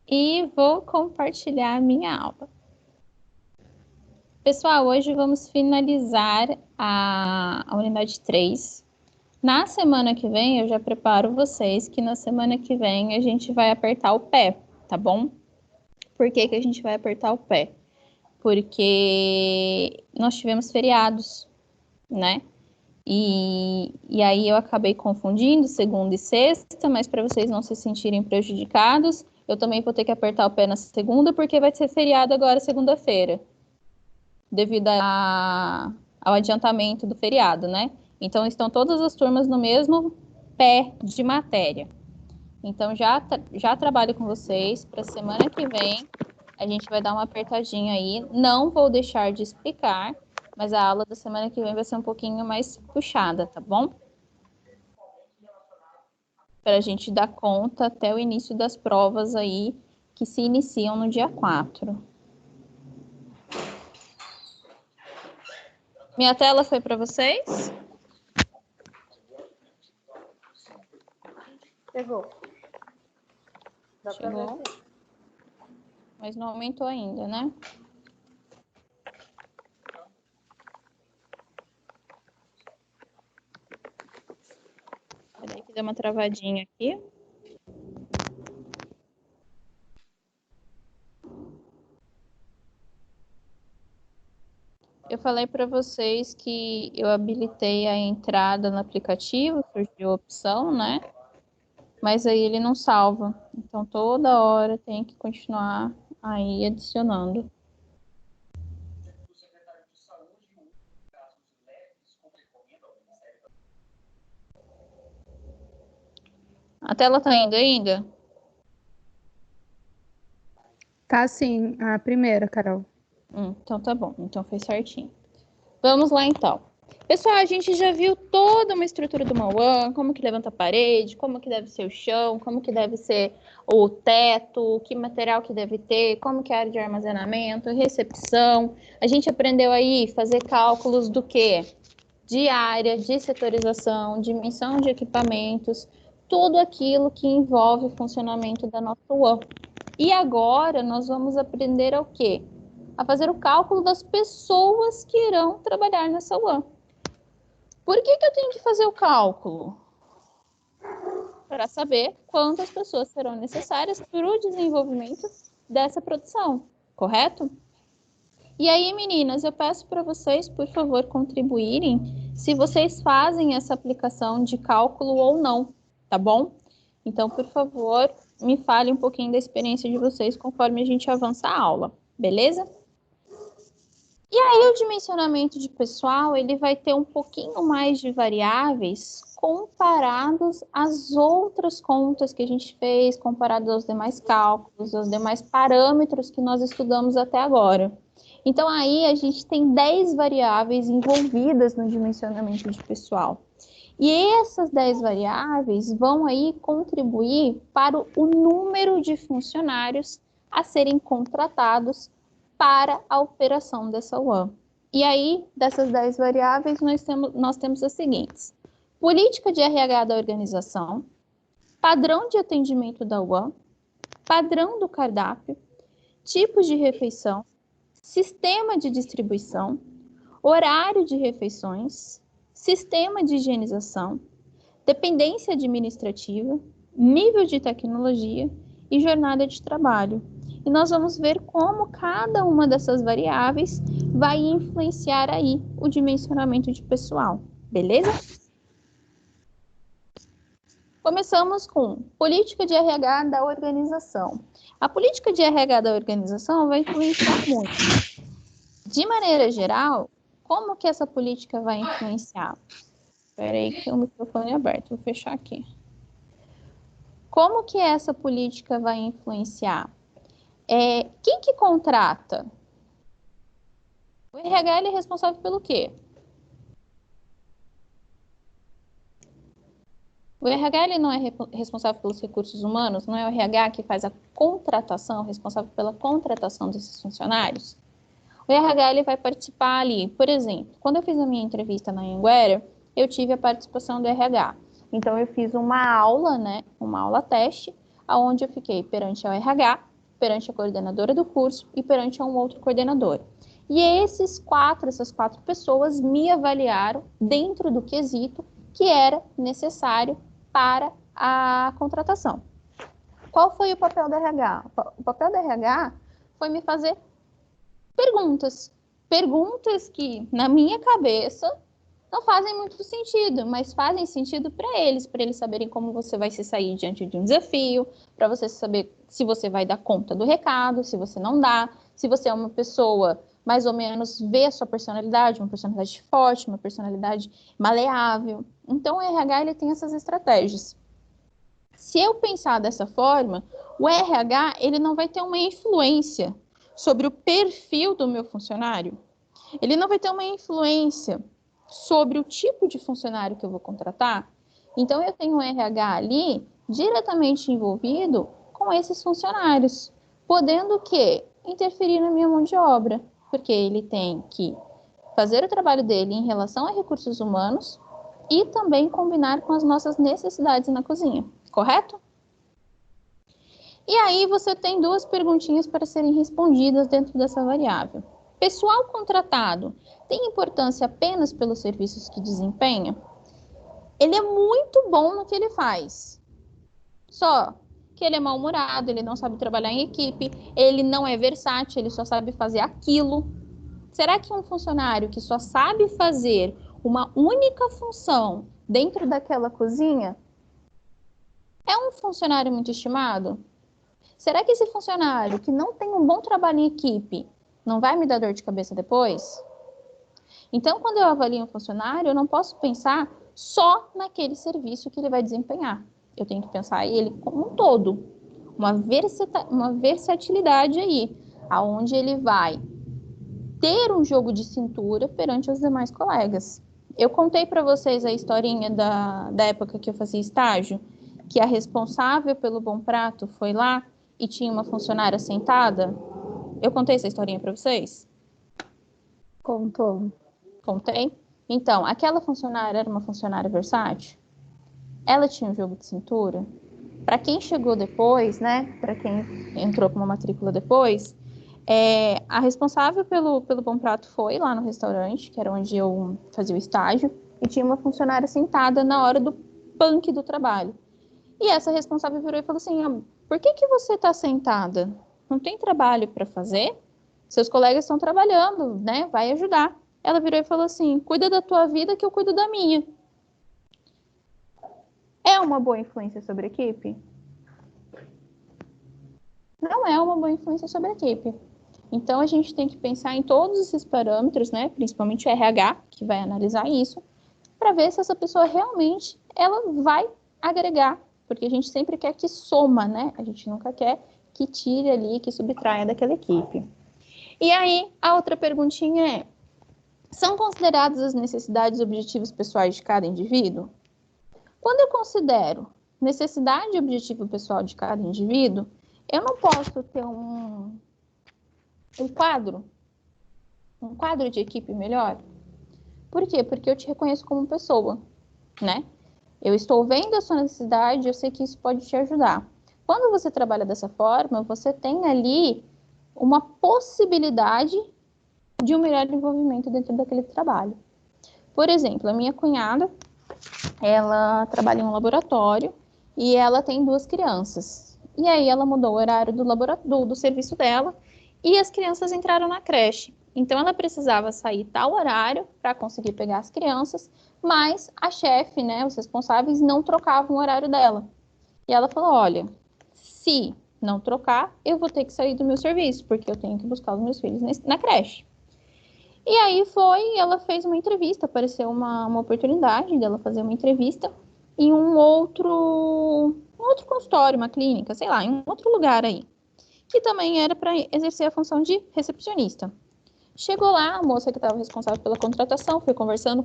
e vou compartilhar a minha aula. Pessoal, hoje vamos finalizar a unidade 3. Na semana que vem, eu já preparo vocês que na semana que vem a gente vai apertar o pé, tá bom? Por que que a gente vai apertar o pé? Porque nós tivemos feriados, né? E aí eu acabei confundindo segunda e sexta, mas para vocês não se sentirem prejudicados, eu também vou ter que apertar o pé na segunda, porque vai ser feriado agora segunda-feira, devido ao adiantamento do feriado, né? Então estão todas as turmas no mesmo pé de matéria. Então já trabalho com vocês para semana que vem. A gente vai dar uma apertadinha aí. Não vou deixar de explicar, mas a aula da semana que vem vai ser um pouquinho mais puxada, tá bom? Para a gente dar conta até o início das provas aí, que se iniciam no dia 4. Minha tela foi para vocês? Chegou. Chegou. Mas não aumentou ainda, né? Peraí que deu uma travadinha aqui. Eu falei para vocês que eu habilitei a entrada no aplicativo, surgiu a opção, né? Mas aí ele não salva. Então toda hora tem que continuar aí adicionando. A tela tá indo ainda? Tá sim, a primeira, Carol. Então tá bom, então foi certinho. Vamos lá então. Pessoal, a gente já viu toda uma estrutura do Mauan, como que levanta a parede, como que deve ser o chão, como que deve ser o teto, que material que deve ter, como que é a área de armazenamento, recepção. A gente aprendeu aí fazer cálculos do quê? De área, de setorização, dimensão de equipamentos, tudo aquilo que envolve o funcionamento da nossa UAM. E agora nós vamos aprender o quê? A fazer o cálculo das pessoas que irão trabalhar nessa UAM. Por que eu tenho que fazer o cálculo? Para saber quantas pessoas serão necessárias para o desenvolvimento dessa produção, correto? E aí, meninas, eu peço para vocês, por favor, contribuírem se vocês fazem essa aplicação de cálculo ou não, tá bom? Então, por favor, me fale um pouquinho da experiência de vocês conforme a gente avança a aula, beleza? E aí, o dimensionamento de pessoal, ele vai ter um pouquinho mais de variáveis comparados às outras contas que a gente fez, comparados aos demais cálculos, aos demais parâmetros que nós estudamos até agora. Então, aí a gente tem 10 variáveis envolvidas no dimensionamento de pessoal. E essas 10 variáveis vão aí contribuir para o número de funcionários a serem contratados para a operação dessa UAM. E aí, dessas 10 variáveis, nós temos as seguintes: política de RH da organização, padrão de atendimento da UAM, padrão do cardápio, tipos de refeição, sistema de distribuição, horário de refeições, sistema de higienização, dependência administrativa, nível de tecnologia e jornada de trabalho. E nós vamos ver como cada uma dessas variáveis vai influenciar aí o dimensionamento de pessoal, beleza? Começamos com política de RH da organização. A política de RH da organização vai influenciar muito. De maneira geral, como que essa política vai influenciar? Espera aí que o microfone é aberto, vou fechar aqui. Como que essa política vai influenciar? Quem que contrata? O RH ele é responsável pelo quê? O RH ele não é responsável pelos recursos humanos? Não é o RH que faz a contratação, responsável pela contratação desses funcionários? O RH ele vai participar ali, por exemplo, quando eu fiz a minha entrevista na Anhanguera, eu tive a participação do RH. Então eu fiz uma aula, né, uma aula teste, onde eu fiquei perante o RH perante a coordenadora do curso e perante a um outro coordenador. E essas quatro pessoas me avaliaram dentro do quesito que era necessário para a contratação. Qual foi o papel da RH? O papel da RH foi me fazer perguntas. Perguntas que, na minha cabeça, não fazem muito sentido, mas fazem sentido para eles saberem como você vai se sair diante de um desafio, para você saber se você vai dar conta do recado, se você não dá, se você é uma pessoa mais ou menos vê a sua personalidade, uma personalidade forte, uma personalidade maleável. Então, o RH ele tem essas estratégias. Se eu pensar dessa forma, o RH ele não vai ter uma influência sobre o perfil do meu funcionário. Ele não vai ter uma influência sobre o tipo de funcionário que eu vou contratar. Então, eu tenho um RH ali diretamente envolvido com esses funcionários, podendo que interferir na minha mão de obra, porque ele tem que fazer o trabalho dele em relação a recursos humanos e também combinar com as nossas necessidades na cozinha, correto? E aí você tem duas perguntinhas para serem respondidas dentro dessa variável. Pessoal contratado tem importância apenas pelos serviços que desempenha? Ele é muito bom no que ele faz. Só que ele é mal-humorado, ele não sabe trabalhar em equipe, ele não é versátil, ele só sabe fazer aquilo. Será que um funcionário que só sabe fazer uma única função dentro daquela cozinha é um funcionário muito estimado? Será que esse funcionário que não tem um bom trabalho em equipe não vai me dar dor de cabeça depois? Então, quando eu avalio um funcionário, eu não posso pensar só naquele serviço que ele vai desempenhar. Eu tenho que pensar ele como um todo, uma versatilidade aí, aonde ele vai ter um jogo de cintura perante os demais colegas. Eu contei para vocês a historinha da época que eu fazia estágio, que a responsável pelo Bom Prato foi lá e tinha uma funcionária sentada. Eu contei essa historinha para vocês? Contou. Contei? Então, aquela funcionária era uma funcionária versátil? Ela tinha um jogo de cintura? Para quem chegou depois, né? Para quem entrou com uma matrícula depois, a responsável pelo Bom Prato foi lá no restaurante, que era onde eu fazia o estágio, e tinha uma funcionária sentada na hora do punk do trabalho. E essa responsável virou e falou assim: por que você está sentada? Não tem trabalho para fazer? Seus colegas estão trabalhando, né? Vai ajudar. Ela virou e falou assim: cuida da tua vida que eu cuido da minha. É uma boa influência sobre a equipe? Não é uma boa influência sobre a equipe. Então, a gente tem que pensar em todos esses parâmetros, né? Principalmente o RH, que vai analisar isso, para ver se essa pessoa realmente ela vai agregar, porque a gente sempre quer que soma, né? A gente nunca quer que tire ali, que subtraia daquela equipe. E aí, a outra perguntinha é: são consideradas as necessidades e objetivos pessoais de cada indivíduo? Quando eu considero necessidade e objetivo pessoal de cada indivíduo, eu não posso ter um quadro de equipe melhor. Por quê? Porque eu te reconheço como pessoa, né? Eu estou vendo a sua necessidade, eu sei que isso pode te ajudar. Quando você trabalha dessa forma, você tem ali uma possibilidade de um melhor desenvolvimento dentro daquele trabalho. Por exemplo, a minha cunhada, ela trabalha em um laboratório e ela tem 2 crianças. E aí ela mudou o horário do serviço dela e as crianças entraram na creche. Então ela precisava sair tal horário para conseguir pegar as crianças, mas a chefe, né, os responsáveis não trocavam o horário dela. E ela falou: olha, se não trocar, eu vou ter que sair do meu serviço, porque eu tenho que buscar os meus filhos na creche. E aí ela fez uma entrevista, apareceu uma oportunidade dela fazer uma entrevista em um outro consultório, uma clínica, sei lá, em um outro lugar aí, que também era para exercer a função de recepcionista. Chegou lá, a moça que estava responsável pela contratação, foi conversando,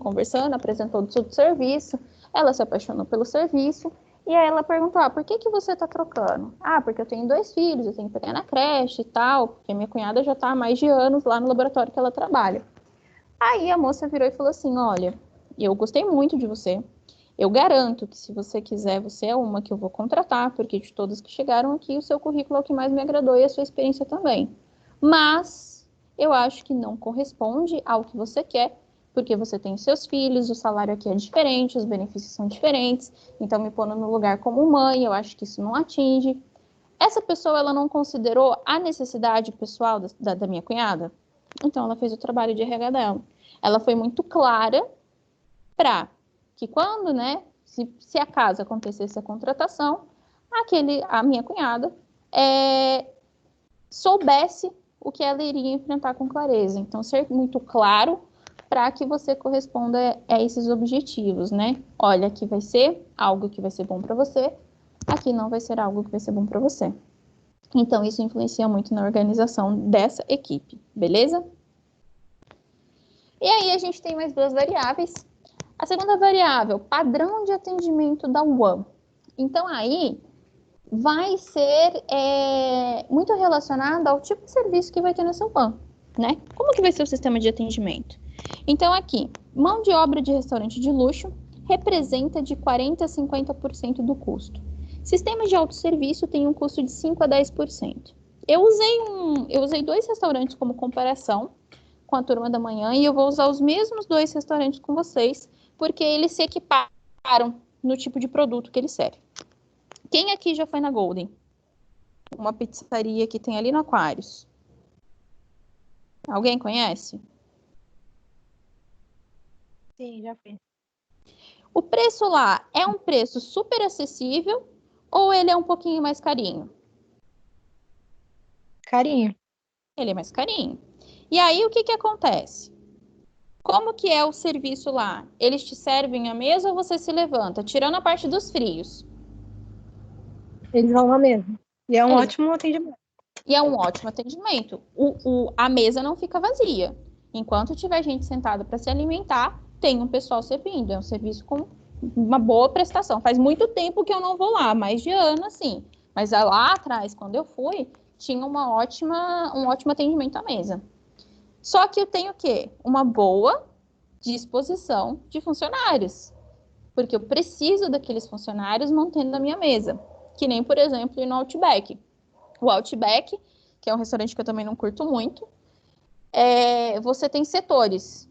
apresentou tudo do serviço, ela se apaixonou pelo serviço, e aí ela perguntou: por que você está trocando? Porque eu tenho 2 filhos, eu tenho que pegar na creche e tal, porque minha cunhada já está há mais de anos lá no laboratório que ela trabalha. Aí a moça virou e falou assim: olha, eu gostei muito de você, Eu garanto que se você quiser, você é uma que eu vou contratar, porque de todas que chegaram aqui, o seu currículo é o que mais me agradou e a sua experiência também. Mas eu acho que não corresponde ao que você quer, porque você tem seus filhos, o salário aqui é diferente, os benefícios são diferentes, então me pondo no lugar como mãe, eu acho que isso não atinge. Essa pessoa, ela não considerou a necessidade pessoal da minha cunhada? Então, ela fez o trabalho de RH dela. Ela foi muito clara para que quando, né, se acaso acontecesse a contratação, a minha cunhada soubesse o que ela iria enfrentar com clareza. Então, ser muito claro para que você corresponda a esses objetivos, né? Olha, aqui vai ser algo que vai ser bom para você, aqui não vai ser algo que vai ser bom para você. Então, isso influencia muito na organização dessa equipe, beleza? E aí, a gente tem mais duas variáveis. A segunda variável, padrão de atendimento da UAM. Então, aí, vai ser muito relacionado ao tipo de serviço que vai ter nessa UAM, né? Como que vai ser o sistema de atendimento? Então, aqui, mão de obra de restaurante de luxo representa de 40% a 50% do custo. Sistemas de autosserviço tem um custo de 5% a 10%. Eu usei 2 restaurantes como comparação com a turma da manhã e eu vou usar os mesmos 2 restaurantes com vocês, porque eles se equiparam no tipo de produto que eles servem. Quem aqui já foi na Golden? Uma pizzaria que tem ali no Aquários. Alguém conhece? Sim, já fui. O preço lá é um preço super acessível ou ele é um pouquinho mais carinho? Carinho. Ele é mais carinho. E aí, o que que acontece? Como que é o serviço lá? Eles te servem a mesa ou você se levanta? Tirando a parte dos frios. Eles vão lá mesmo. E é um Eles... ótimo atendimento. E é um ótimo atendimento. A mesa não fica vazia. Enquanto tiver gente sentada para se alimentar, tem um pessoal servindo. É um serviço com uma boa prestação. Faz muito tempo que eu não vou lá, mais de ano, assim. Mas lá atrás, quando eu fui, tinha um ótimo atendimento à mesa. Só que eu tenho o quê? Uma boa disposição de funcionários. Porque eu preciso daqueles funcionários mantendo a minha mesa. Que nem, por exemplo, ir no Outback. O Outback, que é um restaurante que eu também não curto muito, você tem setores,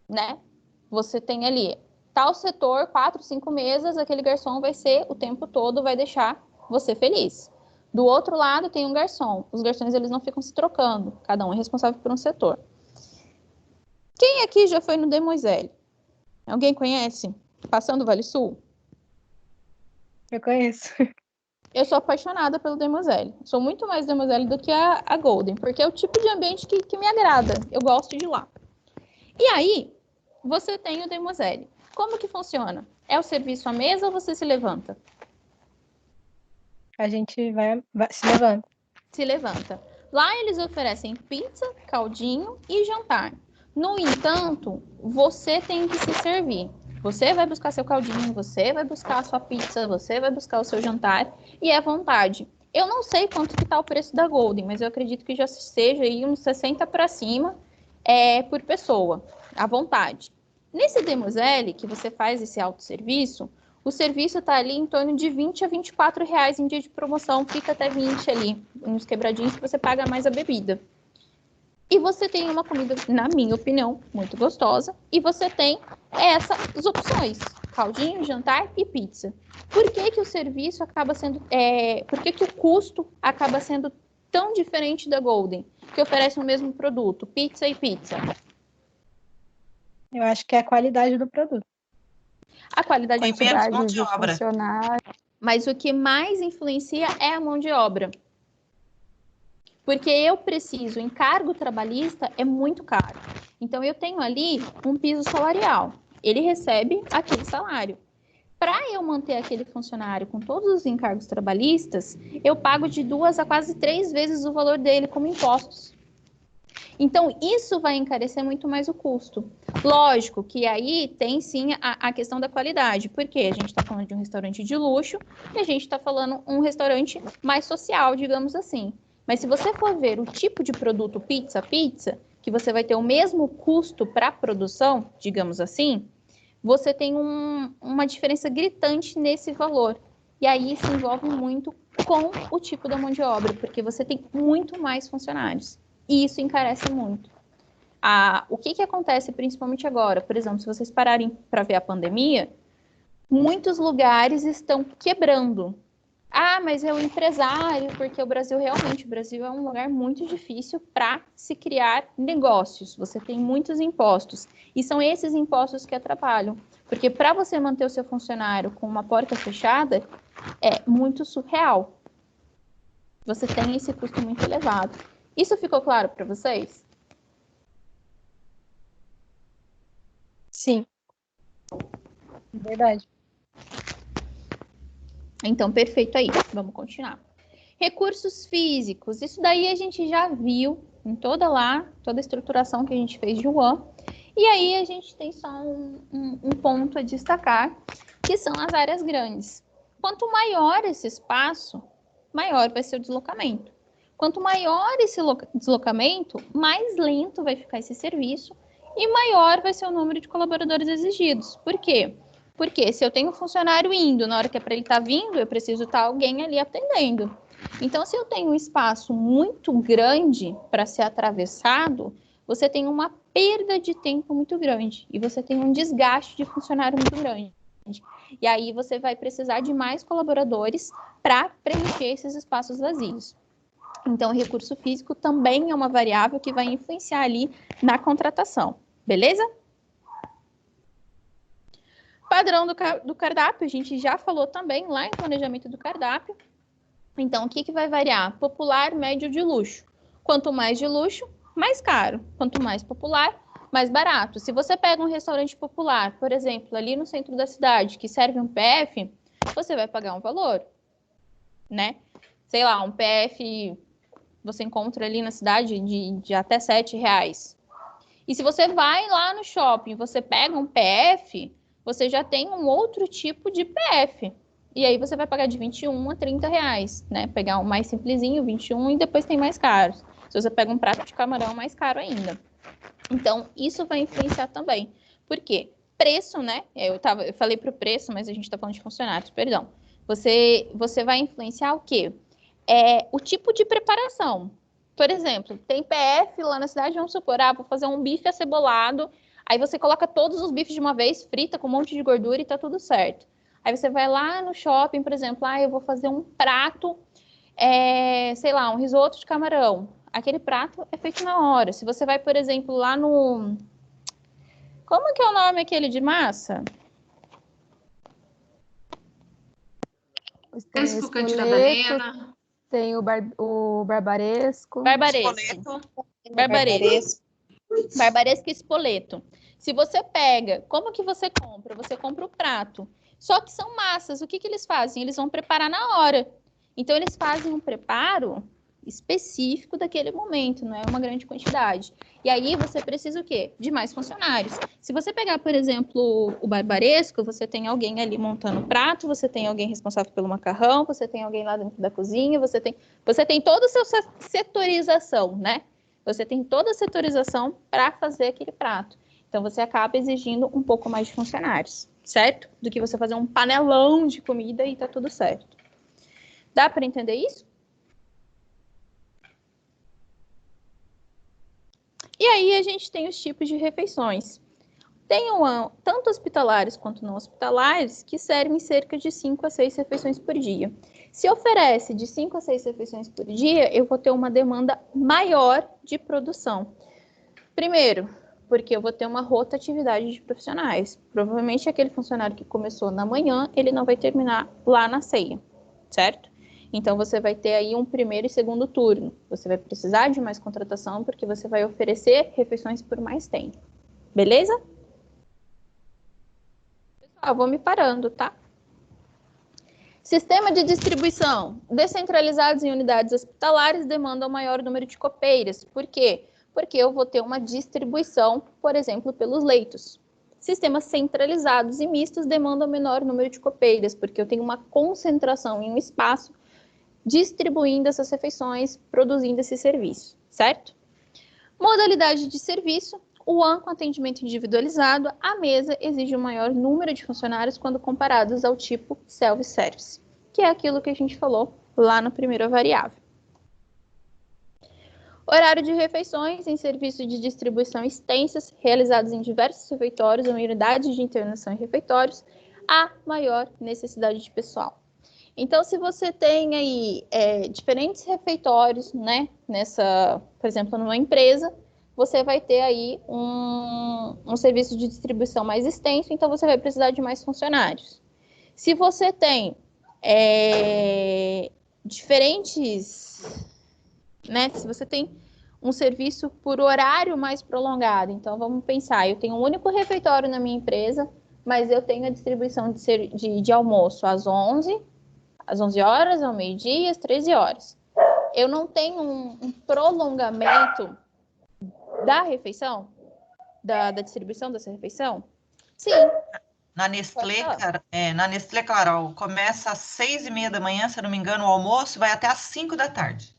né? Você tem ali tal setor, 4, 5 mesas, aquele garçom vai ser o tempo todo, vai deixar você feliz. Do outro lado tem um garçom. Os garçons, eles não ficam se trocando. Cada um é responsável por um setor. Quem aqui já foi no Demoiselle? Alguém conhece? Passando o Vale Sul? Eu conheço. Eu sou apaixonada pelo Demoiselle. Sou muito mais Demoiselle do que a Golden, porque é o tipo de ambiente que me agrada. Eu gosto de ir lá. E aí, você tem o Demoiselle. Como que funciona? É o serviço à mesa ou você se levanta? A gente se levanta. Se levanta. Lá eles oferecem pizza, caldinho e jantar. No entanto, você tem que se servir. Você vai buscar seu caldinho, você vai buscar a sua pizza, você vai buscar o seu jantar e é à vontade. Eu não sei quanto que tá o preço da Golden, mas eu acredito que já seja aí uns 60 para cima por pessoa, à vontade. Nesse Demoiselle, que você faz esse autosserviço, o serviço está ali em torno de 20 a 24 reais em dia de promoção, fica até 20 ali, nos quebradinhos que você paga mais a bebida. E você tem uma comida, na minha opinião, muito gostosa, e você tem essas opções, caldinho, jantar e pizza. Por que que o serviço acaba sendo, por que que o custo acaba sendo tão diferente da Golden, que oferece o mesmo produto, pizza e pizza? Eu acho que é a qualidade do produto. A qualidade Tem do menos produto, mão de obra. mas o que mais influencia é a mão de obra. Porque eu preciso, encargo trabalhista é muito caro. Então, eu tenho ali um piso salarial. Ele recebe aquele salário. Para eu manter aquele funcionário com todos os encargos trabalhistas, eu pago de 2 a quase 3 vezes o valor dele como impostos. Então, isso vai encarecer muito mais o custo. Lógico que aí tem sim a questão da qualidade, porque a gente está falando de um restaurante de luxo e a gente está falando um restaurante mais social, digamos assim. Mas se você for ver o tipo de produto pizza, que você vai ter o mesmo custo para a produção, digamos assim, você tem uma diferença gritante nesse valor. E aí se envolve muito com o tipo da mão de obra, porque você tem muito mais funcionários. E isso encarece muito. O que acontece principalmente agora? Por exemplo, se vocês pararem para ver a pandemia, muitos lugares estão quebrando. Mas é o empresário, porque o Brasil é um lugar muito difícil para se criar negócios. Você tem muitos impostos. E são esses impostos que atrapalham. Porque para você manter o seu funcionário com uma porta fechada, é muito surreal. Você tem esse custo muito elevado. Isso ficou claro para vocês? Sim. Verdade. Então, perfeito aí. Vamos continuar. Recursos físicos. Isso daí a gente já viu em toda a estruturação que a gente fez de UAM. E aí a gente tem só um ponto a destacar, que são as áreas grandes. Quanto maior esse espaço, maior vai ser o deslocamento. Quanto maior esse deslocamento, mais lento vai ficar esse serviço e maior vai ser o número de colaboradores exigidos. Por quê? Porque se eu tenho um funcionário indo, na hora que é para ele estar vindo, eu preciso estar alguém ali atendendo. Então, se eu tenho um espaço muito grande para ser atravessado, você tem uma perda de tempo muito grande e você tem um desgaste de funcionário muito grande. E aí você vai precisar de mais colaboradores para preencher esses espaços vazios. Então, o recurso físico também é uma variável que vai influenciar ali na contratação, beleza? Padrão do cardápio, a gente já falou também lá em planejamento do cardápio. Então, o que vai variar? Popular, médio, de luxo. Quanto mais de luxo, mais caro. Quanto mais popular, mais barato. Se você pega um restaurante popular, por exemplo, ali no centro da cidade, que serve um PF, você vai pagar um valor, né? Sei lá, um PF você encontra ali na cidade de até R$7. E se você vai lá no shopping, você pega um PF, você já tem um outro tipo de PF. E aí você vai pagar de 21 a R$30, né? Pegar um mais simplesinho, 21, e depois tem mais caros. Se você pega um prato de camarão, mais caro ainda. Então, isso vai influenciar também. Por quê? Preço, né? Eu falei para o preço, mas a gente está falando de funcionários, perdão. Você vai influenciar o quê? O tipo de preparação. Por exemplo, tem PF lá na cidade, vamos supor, vou fazer um bife acebolado, aí você coloca todos os bifes de uma vez, frita com um monte de gordura e tá tudo certo. Aí você vai lá no shopping, por exemplo, eu vou fazer um prato, sei lá, um risoto de camarão. Aquele prato é feito na hora. Se você vai, por exemplo, lá no... Como que é o nome aquele de massa? Tem o espoleto, tem o barbaresco. Barbaresco e espoleto. Se você pega, como que você compra? Você compra o prato. Só que são massas. O que eles fazem? Eles vão preparar na hora. Então, eles fazem um preparo específico daquele momento, não é uma grande quantidade. E aí, você precisa o quê? De mais funcionários. Se você pegar, por exemplo, o barbaresco, você tem alguém ali montando o prato, você tem alguém responsável pelo macarrão, você tem alguém lá dentro da cozinha, você tem toda a sua setorização, né? Você tem toda a setorização para fazer aquele prato. Então, você acaba exigindo um pouco mais de funcionários, certo? Do que você fazer um panelão de comida e tá tudo certo. Dá para entender isso? E aí, a gente tem os tipos de refeições. Tem tanto hospitalares quanto não hospitalares que servem cerca de 5 a 6 refeições por dia. Se oferece de 5 a 6 refeições por dia, eu vou ter uma demanda maior de produção. Primeiro, porque eu vou ter uma rotatividade de profissionais. Provavelmente aquele funcionário que começou na manhã, ele não vai terminar lá na ceia, certo? Então, você vai ter aí um primeiro e segundo turno. Você vai precisar de mais contratação porque você vai oferecer refeições por mais tempo. Beleza? Pessoal, vou me parando, tá? Sistema de distribuição. Descentralizados em unidades hospitalares demandam maior número de copeiras. Por quê? Porque eu vou ter uma distribuição, por exemplo, pelos leitos. Sistemas centralizados e mistos demandam menor número de copeiras, porque eu tenho uma concentração em um espaço distribuindo essas refeições, produzindo esse serviço, certo? Modalidade de serviço. O One com atendimento individualizado, a mesa exige um maior número de funcionários quando comparados ao tipo self-service, que é aquilo que a gente falou lá na primeira variável. Horário de refeições em serviços de distribuição extensas, realizados em diversos refeitórios ou em unidades de internação em refeitórios, há maior necessidade de pessoal. Então, se você tem aí diferentes refeitórios, né, por exemplo, numa empresa, você vai ter aí um serviço de distribuição mais extenso, então você vai precisar de mais funcionários. Se você tem diferentes, né, se você tem um serviço por horário mais prolongado, então vamos pensar, eu tenho um único refeitório na minha empresa, mas eu tenho a distribuição de almoço às 11 horas, ao meio-dia, às 13 horas. Eu não tenho um prolongamento da refeição, da distribuição dessa refeição? Sim. Na Nestlé, Carol, começa às 6h30 da manhã, se eu não me engano, o almoço, vai até às 5 da tarde.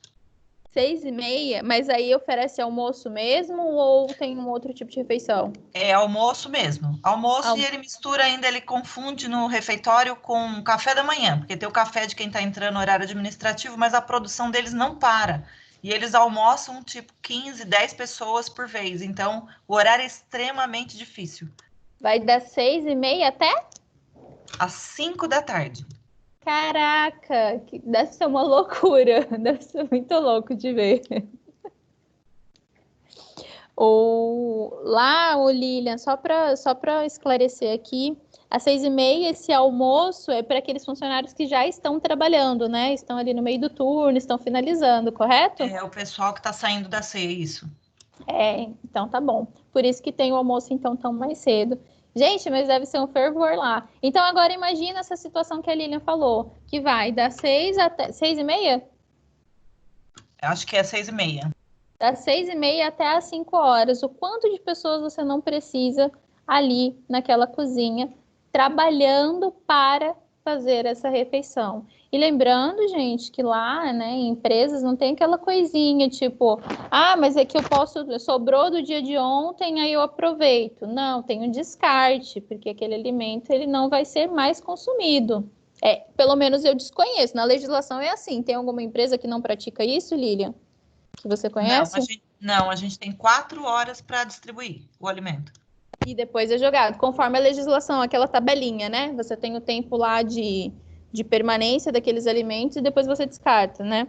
6h30, mas aí oferece almoço mesmo ou tem um outro tipo de refeição? É almoço mesmo. Almoço e ele mistura ainda, ele confunde no refeitório com café da manhã, porque tem o café de quem está entrando no horário administrativo, mas a produção deles não para. E eles almoçam tipo 15, 10 pessoas por vez. Então, o horário é extremamente difícil. Vai das 6h30 até? Às 5 da tarde. Caraca, deve ser uma loucura. Deve ser muito louco de ver. Lilian, só para esclarecer aqui, às 6h30, esse almoço é para aqueles funcionários que já estão trabalhando, né? Estão ali no meio do turno, estão finalizando, correto? É o pessoal que está saindo da ceia, isso. Então tá bom. Por isso que tem o almoço, então, tão mais cedo. Gente, mas deve ser um fervor lá. Então, agora imagina essa situação que a Lilian falou, que vai das 6 até 6h30? Acho que é 6h30. Das 6h30 até às 5 horas. O quanto de pessoas você não precisa ali naquela cozinha, trabalhando para fazer essa refeição. E lembrando, gente, que lá, né, em empresas não tem aquela coisinha tipo, mas é que sobrou do dia de ontem, aí eu aproveito. Não, tem um descarte, porque aquele alimento ele não vai ser mais consumido. Pelo menos eu desconheço. Na legislação é assim. Tem alguma empresa que não pratica isso, Lilian? Que você conhece? Não, a gente tem 4 horas para distribuir o alimento. E depois é jogado, conforme a legislação, aquela tabelinha, né? Você tem o tempo lá de permanência daqueles alimentos e depois você descarta, né?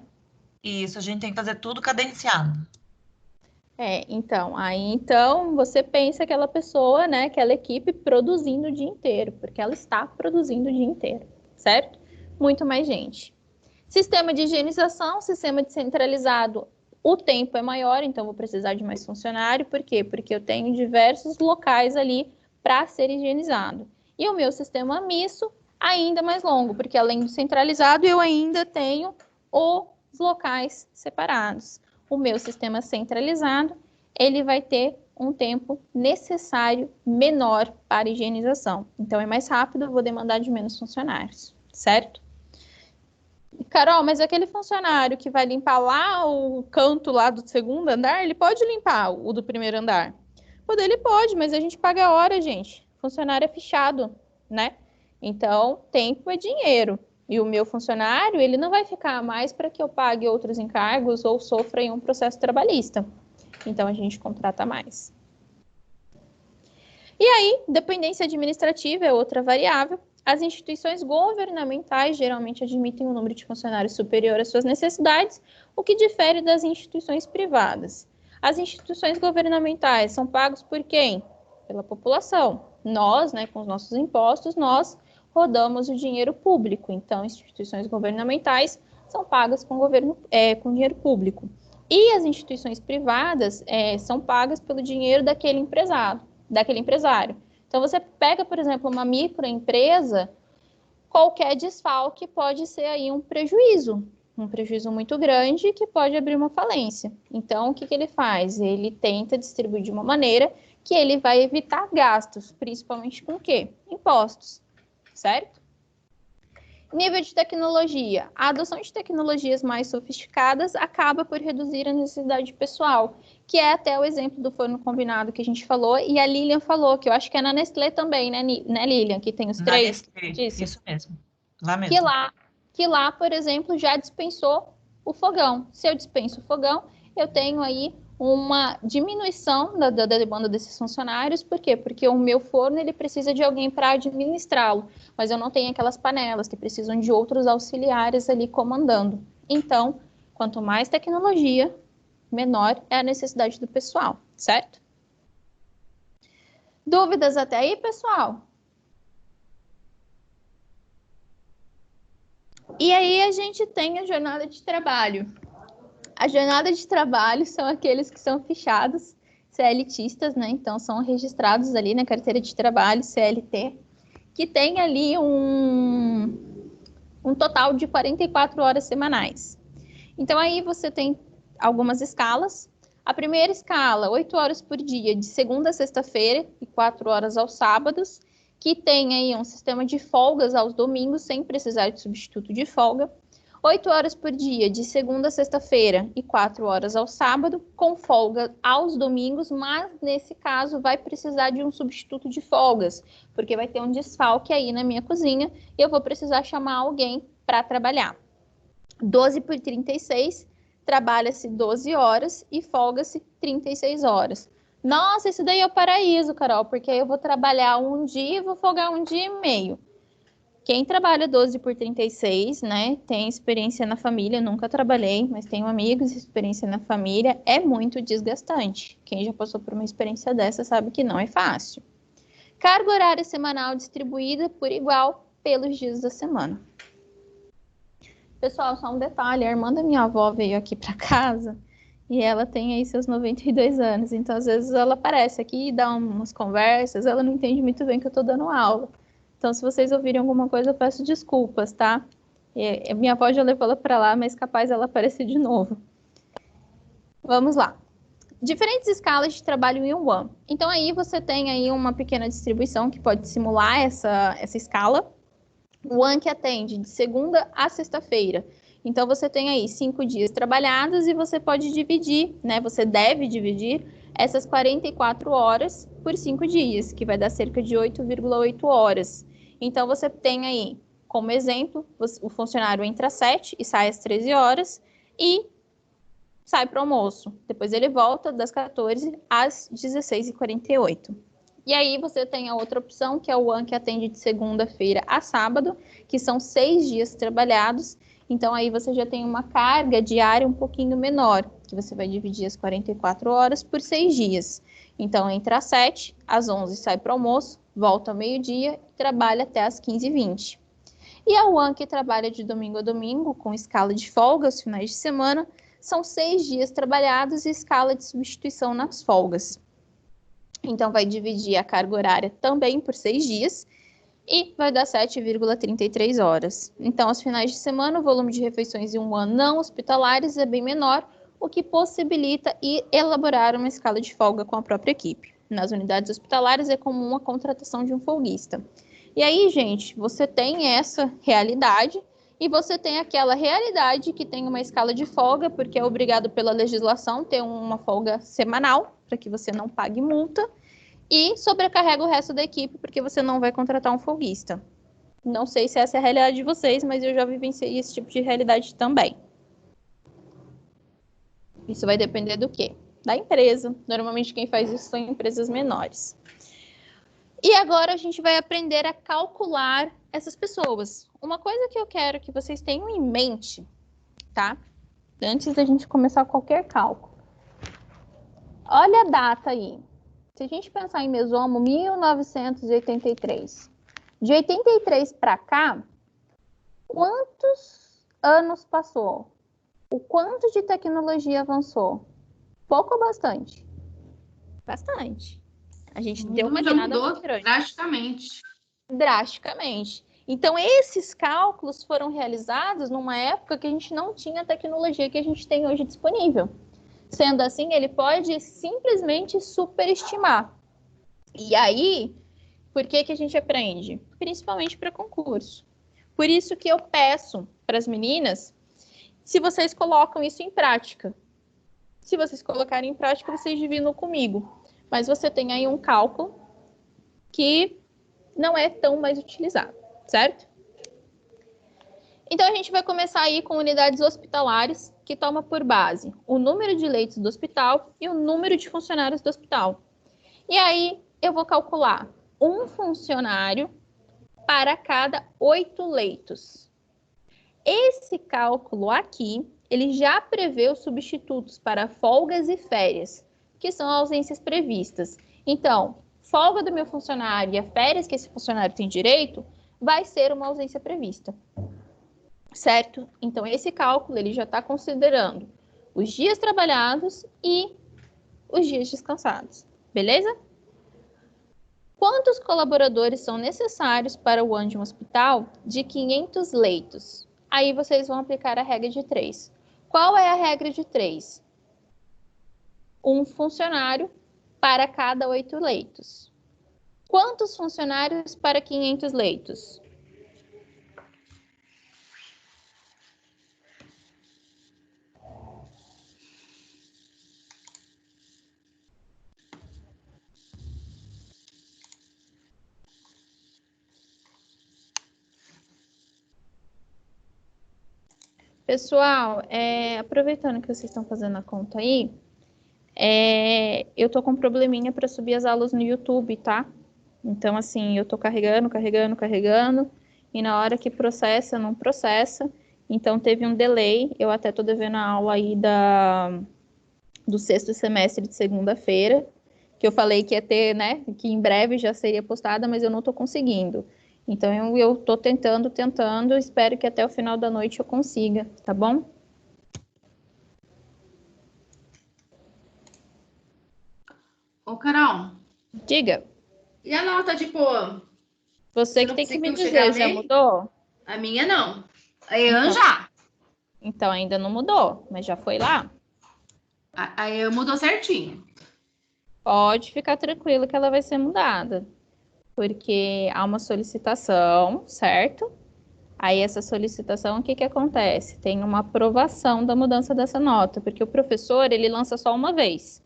Isso, a gente tem que fazer tudo cadenciado. Então você pensa aquela pessoa, né, aquela equipe produzindo o dia inteiro, porque ela está produzindo o dia inteiro, certo? Muito mais gente. Sistema de higienização, sistema descentralizado, o tempo é maior, então vou precisar de mais funcionário. Por quê? Porque eu tenho diversos locais ali para ser higienizado. E o meu sistema misto, ainda mais longo, porque além do centralizado, eu ainda tenho os locais separados. O meu sistema centralizado, ele vai ter um tempo necessário menor para higienização. Então, é mais rápido, eu vou demandar de menos funcionários, certo? Carol, mas aquele funcionário que vai limpar lá o canto lá do segundo andar, ele pode limpar o do primeiro andar? Ele pode, mas a gente paga a hora, gente. Funcionário é fichado, né? Então, tempo é dinheiro. E o meu funcionário, ele não vai ficar mais para que eu pague outros encargos ou sofra em um processo trabalhista. Então, a gente contrata mais. E aí, dependência administrativa é outra variável. As instituições governamentais geralmente admitem um número de funcionários superior às suas necessidades, o que difere das instituições privadas. As instituições governamentais são pagos por quem? Pela população. Nós, né, com os nossos impostos, nós rodamos o dinheiro público. Então, instituições governamentais são pagas com dinheiro público. E as instituições privadas são pagas pelo dinheiro daquele empresário. Então, você pega, por exemplo, uma microempresa, qualquer desfalque pode ser aí um prejuízo muito grande que pode abrir uma falência. Então, o que ele faz? Ele tenta distribuir de uma maneira que ele vai evitar gastos, principalmente com o quê? Impostos, certo? Nível de tecnologia. A adoção de tecnologias mais sofisticadas acaba por reduzir a necessidade pessoal, que é até o exemplo do forno combinado que a gente falou, e a Lilian falou, que eu acho que é na Nestlé também, né, Lilian, que tem os Na três. Nestlé, Disso. isso mesmo. Lá mesmo. Que lá, por exemplo, já dispensou o fogão. Se eu dispenso o fogão, eu tenho aí uma diminuição da demanda desses funcionários. Por quê? Porque o meu forno ele precisa de alguém para administrá-lo, mas eu não tenho aquelas panelas que precisam de outros auxiliares ali comandando. Então, quanto mais tecnologia, menor é a necessidade do pessoal, certo? Dúvidas até aí, pessoal? E aí a gente tem a jornada de trabalho. A jornada de trabalho são aqueles que são fichados, CLTistas, né? Então, são registrados ali na carteira de trabalho, CLT, que tem ali um total de 44 horas semanais. Então, aí você tem algumas escalas. A primeira escala, 8 horas por dia, de segunda a sexta-feira e 4 horas aos sábados, que tem aí um sistema de folgas aos domingos, sem precisar de substituto de folga. 8 horas por dia, de segunda a sexta-feira e 4 horas ao sábado, com folga aos domingos, mas nesse caso vai precisar de um substituto de folgas, porque vai ter um desfalque aí na minha cozinha e eu vou precisar chamar alguém para trabalhar. 12 por 36, trabalha-se 12 horas e folga-se 36 horas. Nossa, isso daí é o paraíso, Carol, porque aí eu vou trabalhar um dia e vou folgar um dia e meio. Quem trabalha 12 por 36, né, tem experiência na família, nunca trabalhei, mas tenho amigos, experiência na família, é muito desgastante. Quem já passou por uma experiência dessa sabe que não é fácil. Carga horária semanal distribuída por igual pelos dias da semana. Pessoal, só um detalhe, a irmã da minha avó veio aqui para casa e ela tem aí seus 92 anos, então às vezes ela aparece aqui e dá umas conversas, ela não entende muito bem que eu estou dando aula. Então, se vocês ouvirem alguma coisa, eu peço desculpas, tá? Minha avó já levou ela para lá, mas capaz ela aparecer de novo. Vamos lá. Diferentes escalas de trabalho em One. Então, aí você tem aí uma pequena distribuição que pode simular essa escala. O One que atende de segunda a sexta-feira. Então, você tem aí 5 dias trabalhados e você pode dividir, né? Você deve dividir essas 44 horas por 5 dias, que vai dar cerca de 8,8 horas. Então, você tem aí, como exemplo, o funcionário entra às 7 e sai às 13 horas e sai para o almoço. Depois ele volta das 14 às 16h48. E aí você tem a outra opção, que é o One que atende de segunda-feira a sábado, que são 6 dias trabalhados. Então, aí você já tem uma carga diária um pouquinho menor, que você vai dividir as 44 horas por 6 dias. Então, entra às 7, às 11 sai para o almoço, volta ao meio-dia e trabalha até às 15h20. E a One que trabalha de domingo a domingo, com escala de folga aos finais de semana, são 6 dias trabalhados e escala de substituição nas folgas. Então, vai dividir a carga horária também por 6 dias e vai dar 7,33 horas. Então, aos finais de semana, o volume de refeições em um ano não hospitalares é bem menor, o que possibilita elaborar uma escala de folga com a própria equipe. Nas unidades hospitalares é comum a contratação de um folguista. E aí, gente, você tem essa realidade e você tem aquela realidade que tem uma escala de folga, porque é obrigado pela legislação ter uma folga semanal, para que você não pague multa, e sobrecarrega o resto da equipe, porque você não vai contratar um folguista. Não sei se essa é a realidade de vocês, mas eu já vivenciei esse tipo de realidade também. Isso vai depender do quê? Da empresa. Normalmente quem faz isso são empresas menores. E agora a gente vai aprender a calcular essas pessoas. Uma coisa que eu quero que vocês tenham em mente, tá? Antes da gente começar qualquer cálculo. Olha a data aí. Se a gente pensar em Mesomo, 1983. De 83 para cá, quantos anos passou? O quanto de tecnologia avançou? Pouco ou bastante? Bastante. A gente deu uma guinada muito grande. Drasticamente. Drasticamente. Então, esses cálculos foram realizados numa época que a gente não tinha a tecnologia que a gente tem hoje disponível. Sendo assim, ele pode simplesmente superestimar. E aí, por que a gente aprende? Principalmente para concurso. Por isso que eu peço para as meninas, se vocês colocam isso em prática. Se vocês colocarem em prática, vocês dividam comigo. Mas você tem aí um cálculo que não é tão mais utilizado, certo? Então, a gente vai começar aí com unidades hospitalares, que toma por base o número de leitos do hospital e o número de funcionários do hospital. E aí, eu vou calcular um funcionário para cada 8 leitos. Esse cálculo aqui, ele já prevê os substitutos para folgas e férias, que são ausências previstas. Então, folga do meu funcionário e as férias que esse funcionário tem direito, vai ser uma ausência prevista. Certo? Então, esse cálculo, ele já está considerando os dias trabalhados e os dias descansados. Beleza? Quantos colaboradores são necessários para o ano de um hospital de 500 leitos? Aí vocês vão aplicar a regra de 3. Qual é a regra de 3? Um funcionário para cada 8 leitos. Quantos funcionários para 500 leitos? Pessoal, aproveitando que vocês estão fazendo a conta aí, eu tô com um probleminha para subir as aulas no YouTube, tá? Então, assim, eu tô carregando, e na hora que processa, não processa. Então, teve um delay. Eu até tô devendo a aula aí do 6º semestre de segunda-feira, que eu falei que ia ter, né? Que em breve já seria postada, mas eu não tô conseguindo. Então, eu tô tentando, espero que até o final da noite eu consiga, tá bom? Ô, Carol, Diga. e a nota, tipo, Você que não tem que me conseguiu chegar dizer, já nele? mudou? A minha não. A Ian já. Então, ainda não mudou, mas já foi lá? A Ian mudou certinho. Pode ficar tranquilo que ela vai ser mudada. Porque há uma solicitação, certo? Aí essa solicitação, o que que acontece? Tem uma aprovação da mudança dessa nota, porque o professor, ele lança só uma vez.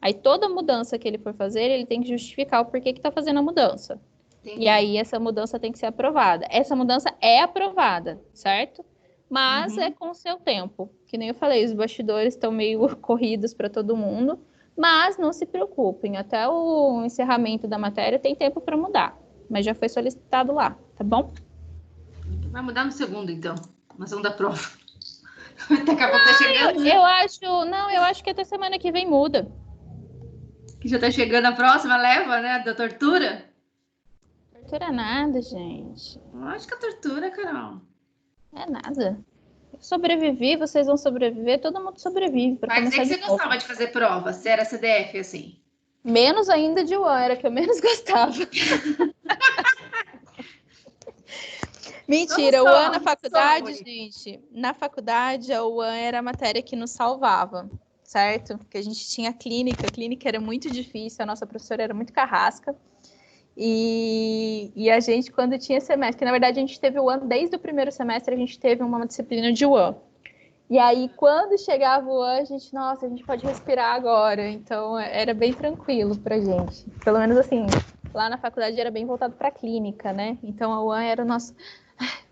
Aí toda mudança que ele for fazer, ele tem que justificar o porquê que está fazendo a mudança. Entendi. E aí essa mudança tem que ser aprovada. Essa mudança é aprovada, certo? Mas é com o seu tempo. Que nem eu falei, os bastidores estão meio corridos para todo mundo. Mas não se preocupem, até o encerramento da matéria tem tempo para mudar. Mas já foi solicitado lá, tá bom? Vai mudar no segundo, então. Na segunda prova. Daqui a pouco tá chegando, né? Eu acho que até semana que vem muda. Que já tá chegando a próxima leva, né? Da tortura. Tortura nada, gente. Acho que a tortura, Carol. É nada. Eu sobrevivi, vocês vão sobreviver, todo mundo sobrevive. Mas é que você gostava de fazer prova, se era CDF, assim. Menos ainda de UAN, era que eu menos gostava. Mentira, o UAN na faculdade, gente, na faculdade a UAN era a matéria que nos salvava, certo? Porque a gente tinha clínica era muito difícil, a nossa professora era muito carrasca. E a gente, quando tinha semestre, que na verdade a gente teve o UAN, desde o primeiro semestre a gente teve uma disciplina de UAN. E aí, quando chegava o UAN, a gente pode respirar agora. Então, era bem tranquilo pra gente. Pelo menos assim, lá na faculdade era bem voltado pra clínica, né? Então, a UAN era o nosso...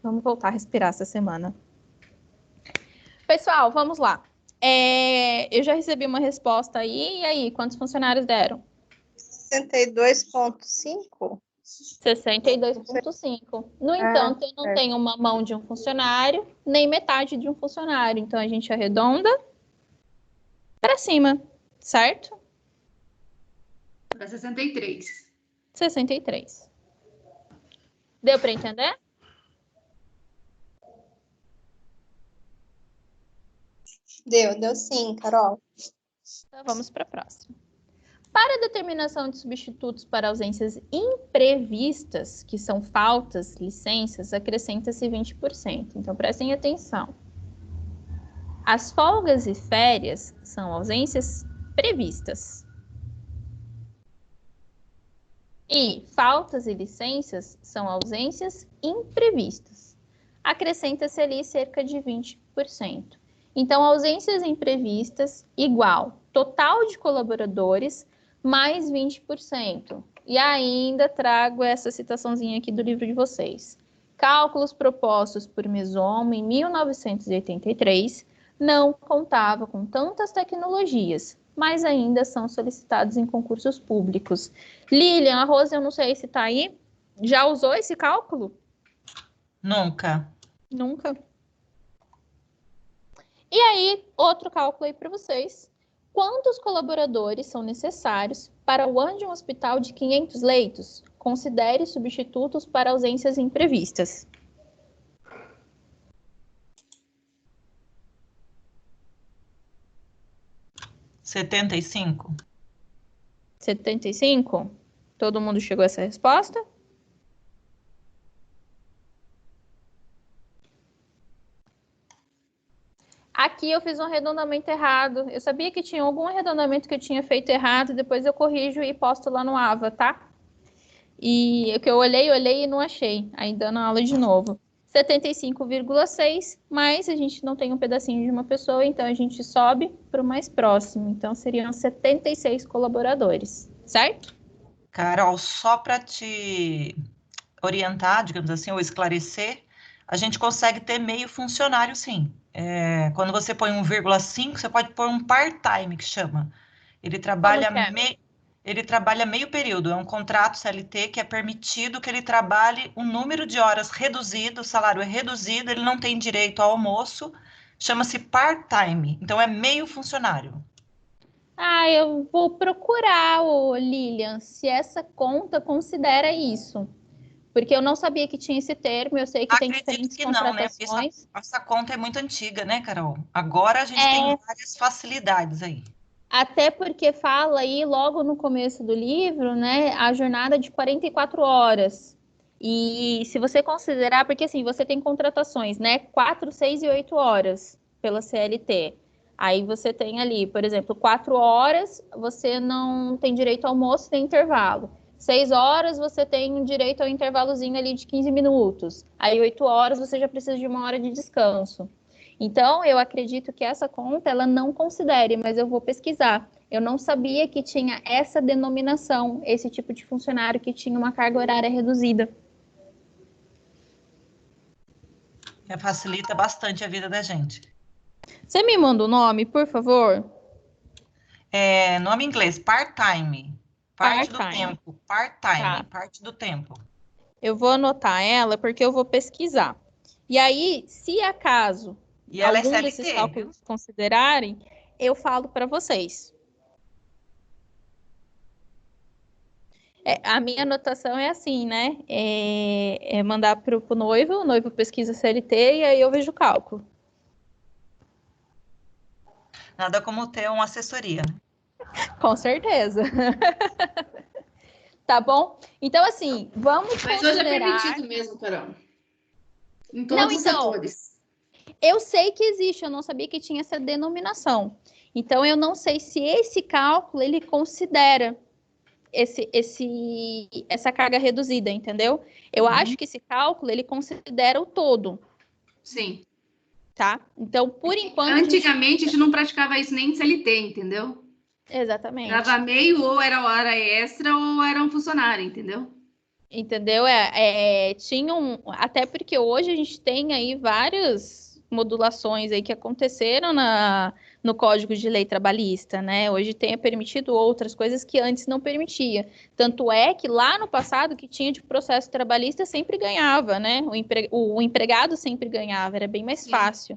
Vamos voltar a respirar essa semana. Pessoal, vamos lá. Eu já recebi uma resposta aí. E aí, quantos funcionários deram? 62,5. 62,5. No entanto, eu não tenho uma mão de um funcionário, nem metade de um funcionário. Então, a gente arredonda para cima, certo? Para 63. 63. Deu para entender? Deu sim, Carol. Então, vamos para a próxima. Para a determinação de substitutos para ausências imprevistas, que são faltas, licenças, acrescenta-se 20%. Então, prestem atenção. As folgas e férias são ausências previstas. E faltas e licenças são ausências imprevistas. Acrescenta-se ali cerca de 20%. Então, ausências imprevistas igual total de colaboradores mais 20%. E ainda trago essa citaçãozinha aqui do livro de vocês. Cálculos propostos por Mesomo em 1983 não contava com tantas tecnologias, mas ainda são solicitados em concursos públicos. Lilian, a Rose, eu não sei se está aí. Já usou esse cálculo? Nunca. Nunca. E aí, outro cálculo aí para vocês. Quantos colaboradores são necessários para o ano de um hospital de 500 leitos? Considere substitutos para ausências imprevistas. $75. 75? Todo mundo chegou a essa resposta? Aqui eu fiz um arredondamento errado. Eu sabia que tinha algum arredondamento que eu tinha feito errado, depois eu corrijo e posto lá no Ava, tá? E o que eu olhei e não achei. Aí dando aula de novo. 75,6, mas a gente não tem um pedacinho de uma pessoa, então a gente sobe para o mais próximo. Então seriam 76 colaboradores, certo? Carol, só para te orientar, digamos assim, ou esclarecer, a gente consegue ter meio funcionário, sim. Quando você põe 1,5, você pode pôr um part-time, que chama. Ele trabalha, ele trabalha meio período, é um contrato CLT que é permitido que ele trabalhe um número de horas reduzido, o salário é reduzido, ele não tem direito ao almoço, chama-se part-time, então é meio funcionário. Ah, eu vou procurar, Lilian, se essa conta considera isso. Porque eu não sabia que tinha esse termo, eu sei que tem diferentes contratações. Não, né? Essa conta é muito antiga, né, Carol? Agora a gente tem várias facilidades aí. Até porque fala aí, logo no começo do livro, né, a jornada de 44 horas. E se você considerar, porque assim, você tem contratações, né, 4, 6 e 8 horas pela CLT. Aí você tem ali, por exemplo, 4 horas, você não tem direito ao almoço nem intervalo. 6 horas, você tem direito ao intervalozinho ali de 15 minutos. Aí 8 horas, você já precisa de 1 hora de descanso. Então, eu acredito que essa conta, ela não considere, mas eu vou pesquisar. Eu não sabia que tinha essa denominação, esse tipo de funcionário que tinha uma carga horária reduzida. Facilita bastante a vida da gente. Você me manda o nome, por favor? Nome em inglês, part-time. Parte do tempo. Part-time, tá. Parte do tempo. Eu vou anotar ela porque eu vou pesquisar. E aí, se acaso algum desses cálculos considerarem, eu falo para vocês. A minha anotação é assim, né? É mandar para o noivo pesquisa CLT e aí eu vejo o cálculo. Nada como ter uma assessoria, né? Com certeza. Tá bom? Então, assim, vamos Mas considerar... hoje é permitido mesmo, Carol. Em todos os setores. Eu sei que existe, eu não sabia que tinha essa denominação. Então, eu não sei se esse cálculo, ele considera essa carga reduzida, entendeu? Eu acho que esse cálculo, ele considera o todo. Sim. Tá? Então, por enquanto... Antigamente, a gente não praticava isso nem em CLT, entendeu? Exatamente. Dava meio, ou era hora extra, ou era um funcionário, entendeu? Entendeu? Até porque hoje a gente tem aí várias modulações aí que aconteceram no Código de Lei Trabalhista, né? Hoje tem permitido outras coisas que antes não permitia. Tanto é que lá no passado, que tinha de processo trabalhista sempre ganhava, né? O empregado sempre ganhava, era bem mais fácil.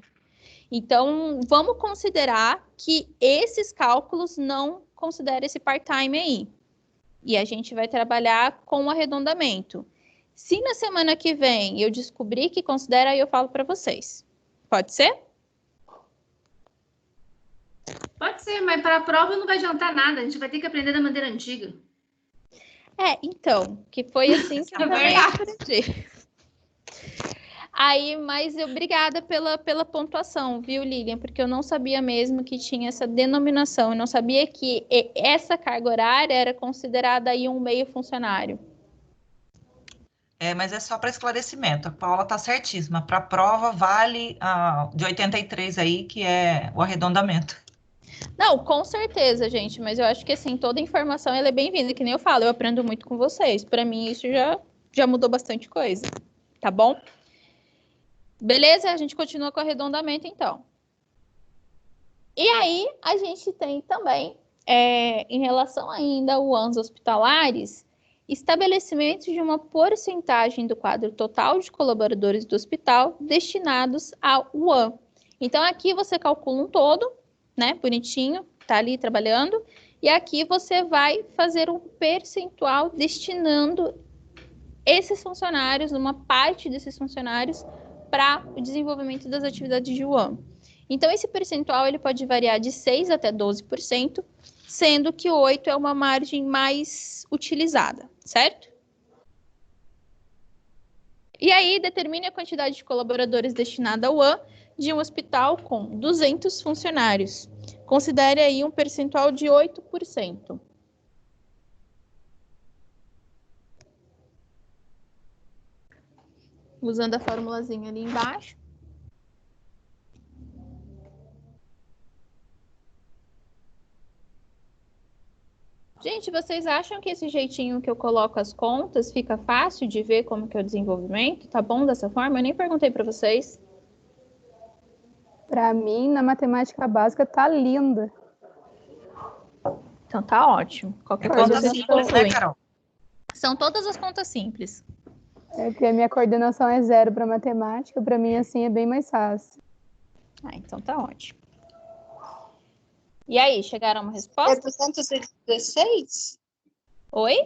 Então, vamos considerar que esses cálculos não consideram esse part-time aí. E a gente vai trabalhar com o arredondamento. Se na semana que vem eu descobrir que considera, aí eu falo para vocês. Pode ser? Pode ser, mas para a prova não vai adiantar nada. A gente vai ter que aprender da maneira antiga. Então, que foi assim que eu também aprendi. Aí, mas obrigada pela pontuação, viu, Lilian? Porque eu não sabia mesmo que tinha essa denominação. Eu não sabia que essa carga horária era considerada aí um meio funcionário. Mas é só para esclarecimento. A Paula está certíssima. Para a prova, vale de 83 aí, que é o arredondamento. Não, com certeza, gente, mas eu acho que assim, toda informação ela é bem-vinda, que nem eu falo, eu aprendo muito com vocês. Para mim isso já mudou bastante coisa, tá bom? Beleza? A gente continua com o arredondamento então. E aí, a gente tem também, em relação ainda ao anos hospitalares, estabelecimentos de uma porcentagem do quadro total de colaboradores do hospital destinados ao UAN. Então, aqui você calcula um todo, né, bonitinho, tá ali trabalhando, e aqui você vai fazer um percentual destinando esses funcionários, uma parte desses funcionários, para o desenvolvimento das atividades de UAN. Então, esse percentual ele pode variar de 6% até 12%, sendo que 8% é uma margem mais utilizada, certo? E aí, determine a quantidade de colaboradores destinada ao UAN de um hospital com 200 funcionários. Considere aí um percentual de 8%. Usando a formulazinha ali embaixo. Gente, vocês acham que esse jeitinho que eu coloco as contas fica fácil de ver como que é o desenvolvimento? Tá bom dessa forma? Eu nem perguntei para vocês. Para mim, na matemática básica, tá linda. Então tá ótimo. Qualquer coisa simples, né, Carol? São todas as contas simples. É porque a minha coordenação é 0 para matemática, para mim assim é bem mais fácil. Então tá ótimo. E aí, chegaram a uma resposta? É 216? Oi?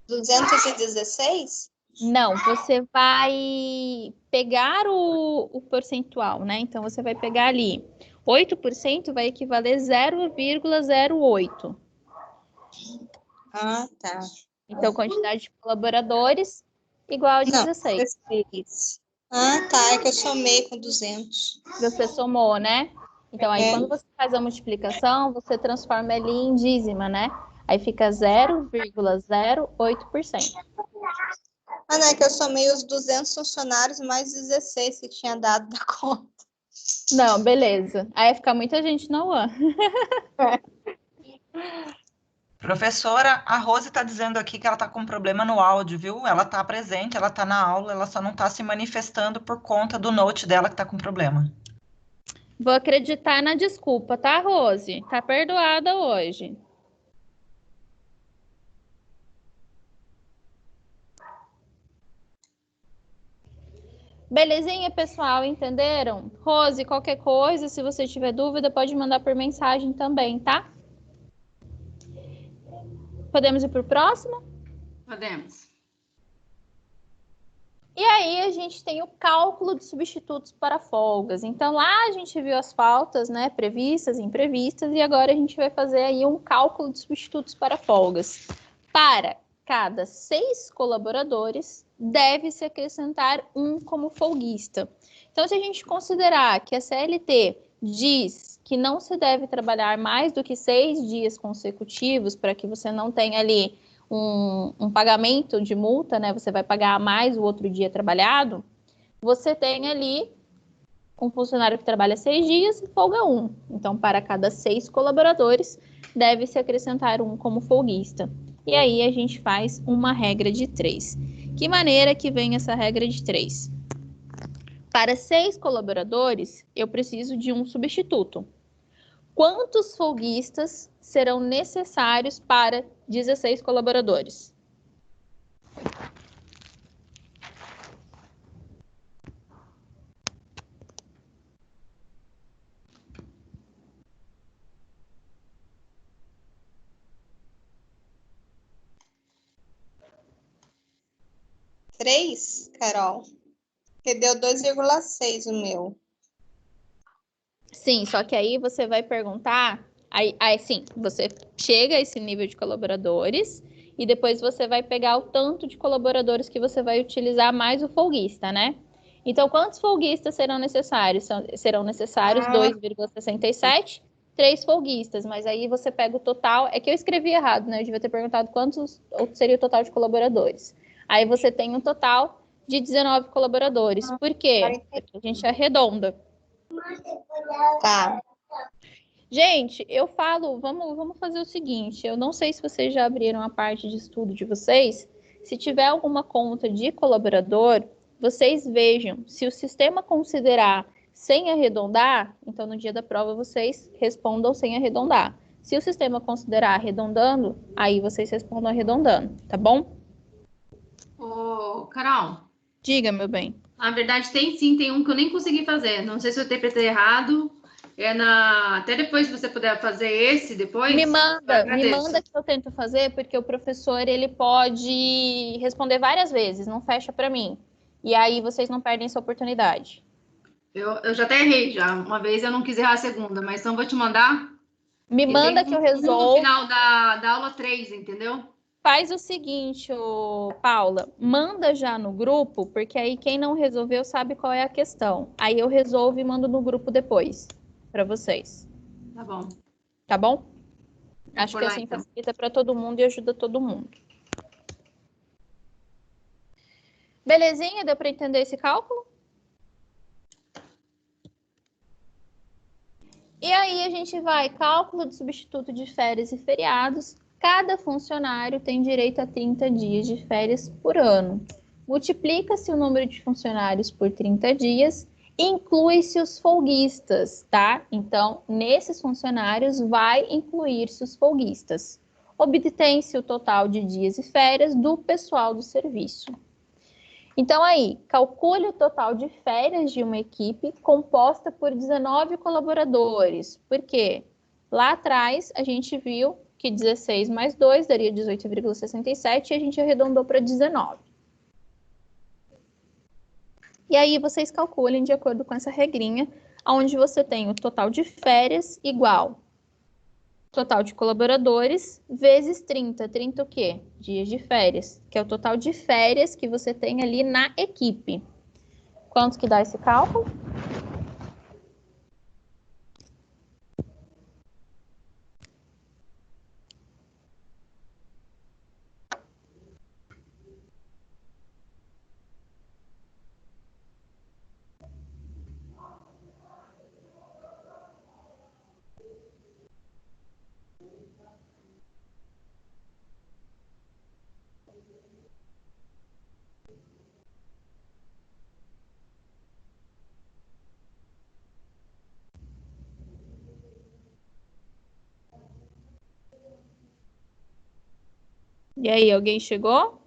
216? Não, você vai pegar o percentual, né? Então, você vai pegar ali. 8% vai equivaler 0,08. Ah, tá. Então, quantidade de colaboradores igual a 16. 16. Ah, tá. É que eu somei com 200. Você somou, né? Então, aí quando você faz a multiplicação, você transforma ali em dízima, né? Aí fica 0,08%. Ah, não, é que eu somei os 200 funcionários mais 16 que tinha dado da conta. Não, beleza. Aí fica muita gente na UAN. Professora, a Rose está dizendo aqui que ela está com problema no áudio, viu? Ela está presente, ela está na aula, ela só não está se manifestando por conta do note dela que está com problema. Vou acreditar na desculpa, tá, Rose? Tá perdoada hoje. Belezinha, pessoal? Entenderam? Rose, qualquer coisa, se você tiver dúvida, pode mandar por mensagem também, tá? Podemos ir para o próximo? Podemos. E aí a gente tem o cálculo de substitutos para folgas. Então lá a gente viu as faltas, né, previstas, imprevistas, e agora a gente vai fazer aí um cálculo de substitutos para folgas. Para cada 6 colaboradores, deve-se acrescentar um como folguista. Então, se a gente considerar que a CLT diz que não se deve trabalhar mais do que 6 dias consecutivos para que você não tenha ali um pagamento de multa, né? Você vai pagar mais o outro dia trabalhado. Você tem ali um funcionário que trabalha 6 dias e folga 1. Então, para cada 6 colaboradores, deve-se acrescentar um como folguista. E aí a gente faz uma regra de 3. Que maneira que vem essa regra de 3? Para 6 colaboradores, eu preciso de um substituto. Quantos folguistas serão necessários para 16 colaboradores? Três, Carol? Porque deu 2,6 o meu. Sim, só que aí você vai perguntar... Aí sim, você chega a esse nível de colaboradores e depois você vai pegar o tanto de colaboradores que você vai utilizar mais o folguista, né? Então, quantos folguistas serão necessários? Serão necessários 2,67, 3 folguistas, mas aí você pega o total. É que eu escrevi errado, né? Eu devia ter perguntado quantos seria o total de colaboradores. Aí você tem um total de 19 colaboradores. Por quê? Porque a gente arredonda. Tá. Gente, eu falo, vamos fazer o seguinte, eu não sei se vocês já abriram a parte de estudo de vocês, se tiver alguma conta de colaborador, vocês vejam, se o sistema considerar sem arredondar, então no dia da prova vocês respondam sem arredondar. Se o sistema considerar arredondando, aí vocês respondam arredondando, tá bom? Ô, Carol, Diga, meu bem. na verdade tem um que eu nem consegui fazer. Não sei se eu interpretei errado. Até depois, se você puder fazer esse depois. Me eu manda agradeço. que eu tento fazer, porque o professor ele pode responder várias vezes, não fecha para mim. E aí vocês não perdem essa oportunidade. Eu já até errei já. Uma vez eu não quis errar a segunda, mas então eu vou te mandar. Me Ele manda tem que eu no resolvo. final da aula 3, entendeu? Faz o seguinte, Paula, manda já no grupo, porque aí quem não resolveu sabe qual é a questão. Aí eu resolvo e mando no grupo depois para vocês. Tá bom. Tá bom? Vou Acho por que lá, assim então. facilita para todo mundo e ajuda todo mundo. Belezinha? Deu para entender esse cálculo? E aí a gente vai, cálculo de substituto de férias e feriados. Cada funcionário tem direito a 30 dias de férias por ano. Multiplica-se o número de funcionários por 30 dias, inclui-se os folguistas, tá? Então, nesses funcionários vai incluir-se os folguistas. Obtém-se o total de dias e férias do pessoal do serviço. Então, aí, calcule o total de férias de uma equipe composta por 19 colaboradores. Por quê? Lá atrás, a gente viu que 16 mais 2 daria 18,67 e a gente arredondou para 19. E aí, vocês calculem de acordo com essa regrinha, onde você tem o total de férias igual total de colaboradores vezes 30. 30 o quê? Dias de férias, que é o total de férias que você tem ali na equipe. Quanto que dá esse cálculo? E aí, alguém chegou?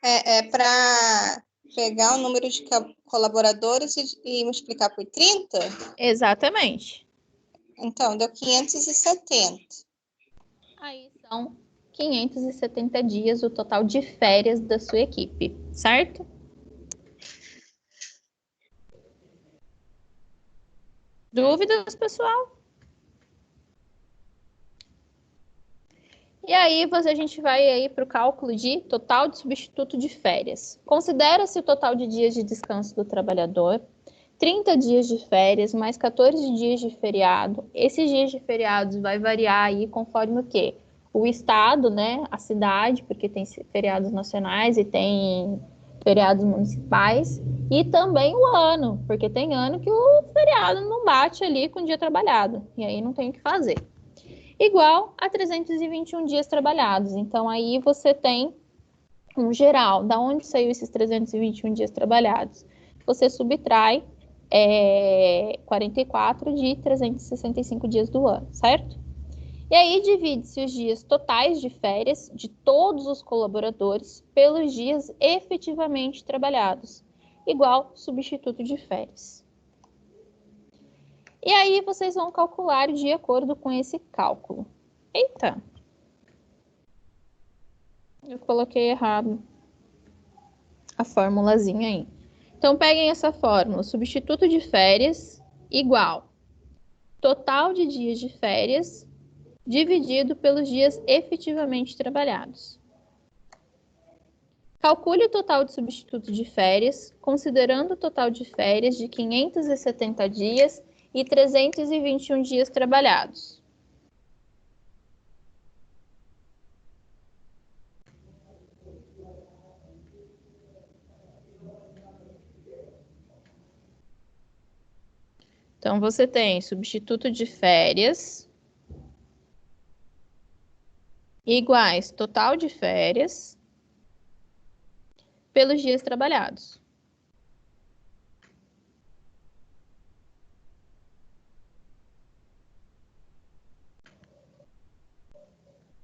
É para pegar o número de colaboradores e multiplicar por 30? Exatamente. Então, deu 570. Aí são 570 dias o total de férias da sua equipe, certo? Dúvidas, pessoal? E aí, a gente vai aí para o cálculo de total de substituto de férias. Considera-se o total de dias de descanso do trabalhador, 30 dias de férias, mais 14 dias de feriado. Esses dias de feriados vai variar aí conforme o quê? O estado, né? A cidade, porque tem feriados nacionais e tem feriados municipais. E também o ano, porque tem ano que o feriado não bate ali com o dia trabalhado. E aí não tem o que fazer. Igual a 321 dias trabalhados. Então, aí você tem um geral. Da onde saiu esses 321 dias trabalhados? Você subtrai 44 de 365 dias do ano, certo? E aí divide-se os dias totais de férias de todos os colaboradores pelos dias efetivamente trabalhados, igual substituto de férias. E aí vocês vão calcular de acordo com esse cálculo. Eita! Eu coloquei errado a formulazinha aí. Então, peguem essa fórmula. Substituto de férias igual total de dias de férias dividido pelos dias efetivamente trabalhados. Calcule o total de substituto de férias, considerando o total de férias de 570 dias e 321 dias trabalhados. Então, você tem substituto de férias iguais total de férias pelos dias trabalhados.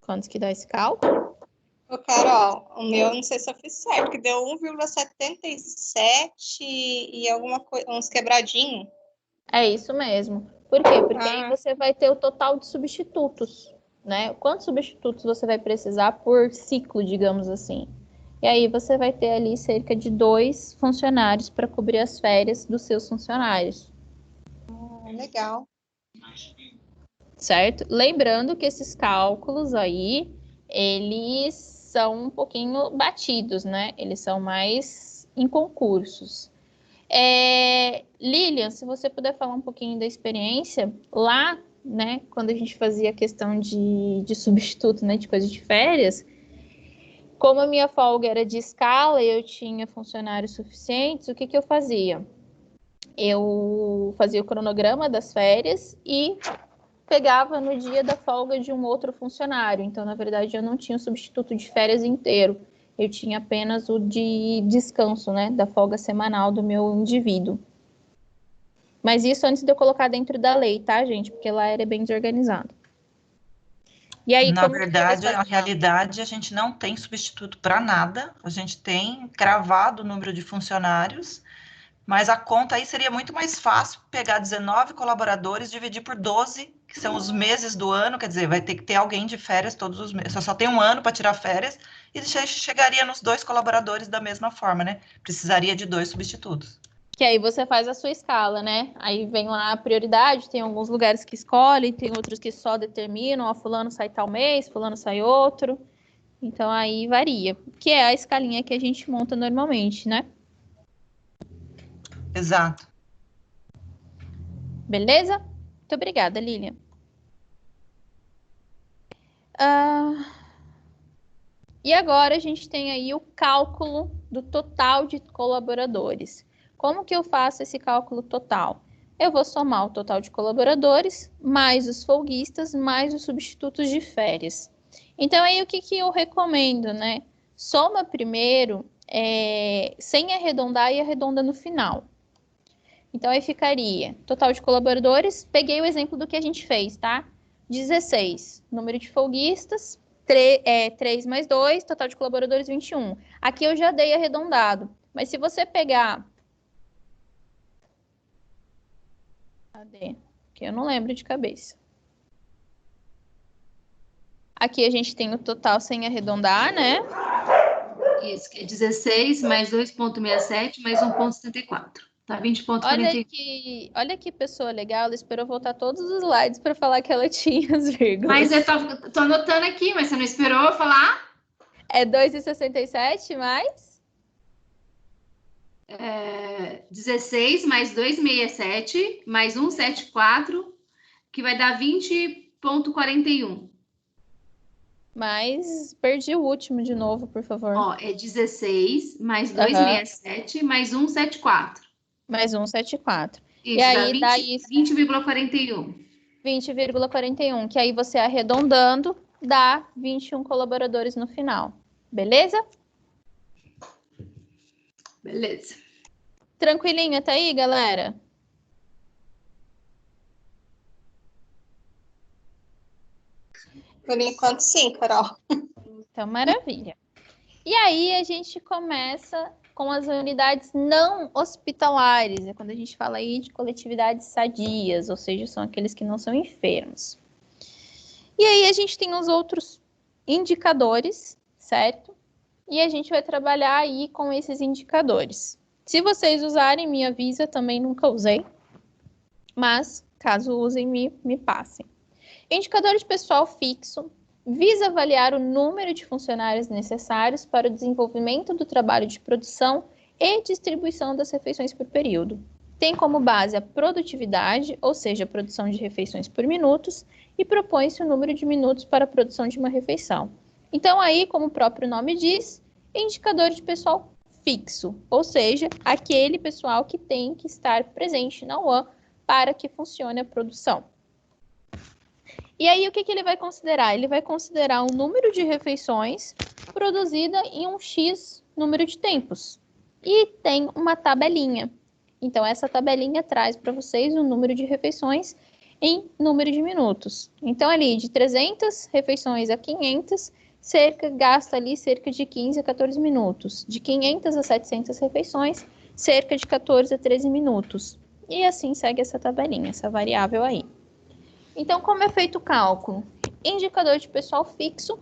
Quantos que dá esse cálculo? Ô, Carol, o meu, não sei se eu fiz certo, que deu 1,77 e alguma coisa, uns quebradinhos. É isso mesmo. Por quê? Porque aí você vai ter o total de substitutos, né? Quantos substitutos você vai precisar por ciclo, digamos assim. E aí você vai ter ali cerca de 2 funcionários para cobrir as férias dos seus funcionários. Legal. Certo? Lembrando que esses cálculos aí, eles são um pouquinho batidos, né? Eles são mais em concursos. Lilian, se você puder falar um pouquinho da experiência lá, né? Quando a gente fazia a questão de substituto, né? De coisa de férias, como a minha folga era de escala e eu tinha funcionários suficientes, o que eu fazia? Eu fazia o cronograma das férias e pegava no dia da folga de um outro funcionário. Então, na verdade, eu não tinha o substituto de férias inteiro. Eu tinha apenas o de descanso, né? Da folga semanal do meu indivíduo. Mas isso antes de eu colocar dentro da lei, tá, gente? Porque lá era bem desorganizado. E aí, Na como que verdade, você na realidade, a gente não tem substituto para nada. A gente tem cravado o número de funcionários, mas a conta aí seria muito mais fácil pegar 19 colaboradores, dividir por 12, que são os meses do ano, quer dizer, vai ter que ter alguém de férias todos os meses. Só tem um ano para tirar férias e chegaria nos 2 colaboradores da mesma forma, né? Precisaria de 2 substitutos. Que aí você faz a sua escala, né? Aí vem lá a prioridade, tem alguns lugares que escolhem, tem outros que só determinam, ó, fulano sai tal mês, fulano sai outro. Então aí varia, que é a escalinha que a gente monta normalmente, né? Exato. Beleza? Muito obrigada, Lilian. E agora a gente tem aí o cálculo do total de colaboradores. Como que eu faço esse cálculo total? Eu vou somar o total de colaboradores, mais os folguistas, mais os substitutos de férias. Então, aí o que eu recomendo, né? Soma primeiro, sem arredondar e arredonda no final. Então, aí ficaria total de colaboradores, peguei o exemplo do que a gente fez, tá? 16, número de folguistas, 3 mais 2, total de colaboradores 21. Aqui eu já dei arredondado, mas se você pegar... Cadê? Que eu não lembro de cabeça. Aqui a gente tem o total sem arredondar, né? Isso, que é 16 mais 2,67 mais 1,74. Tá 20,41. Olha que pessoa legal, ela esperou voltar todos os slides para falar que ela tinha as vírgulas. Mas eu tô anotando aqui, mas você não esperou eu falar? É 2,67 mais? 16 mais 2,67 mais 1,74, que vai dar 20,41. Mas perdi o último de novo, por favor. Ó, é 16 mais 2,67 mais 1,74. Mais 1,74. Isso, E aí dá 20,41. 20,41, que aí você arredondando dá 21 colaboradores no final. Beleza? Beleza. Tranquilinho até aí, galera? Por enquanto, sim, Carol. Então, maravilha. E aí a gente começa com as unidades não hospitalares, é quando a gente fala aí de coletividades sadias, ou seja, são aqueles que não são enfermos. E aí a gente tem os outros indicadores, certo? E a gente vai trabalhar aí com esses indicadores. Se vocês usarem, me avisa, também nunca usei, mas caso usem, me passem. Indicador de pessoal fixo visa avaliar o número de funcionários necessários para o desenvolvimento do trabalho de produção e distribuição das refeições por período. Tem como base a produtividade, ou seja, a produção de refeições por minutos, e propõe-se o número de minutos para a produção de uma refeição. Então, aí, como o próprio nome diz, indicador de pessoal fixo, ou seja, aquele pessoal que tem que estar presente na UAM para que funcione a produção. E aí, o que ele vai considerar? Ele vai considerar um número de refeições produzida em um X número de tempos. E tem uma tabelinha. Então, essa tabelinha traz para vocês o número de refeições em número de minutos. Então, ali, de 300 refeições a 500, gasta ali cerca de 15 a 14 minutos. De 500 a 700 refeições, cerca de 14 a 13 minutos. E assim segue essa tabelinha, essa variável aí. Então, como é feito o cálculo? Indicador de pessoal fixo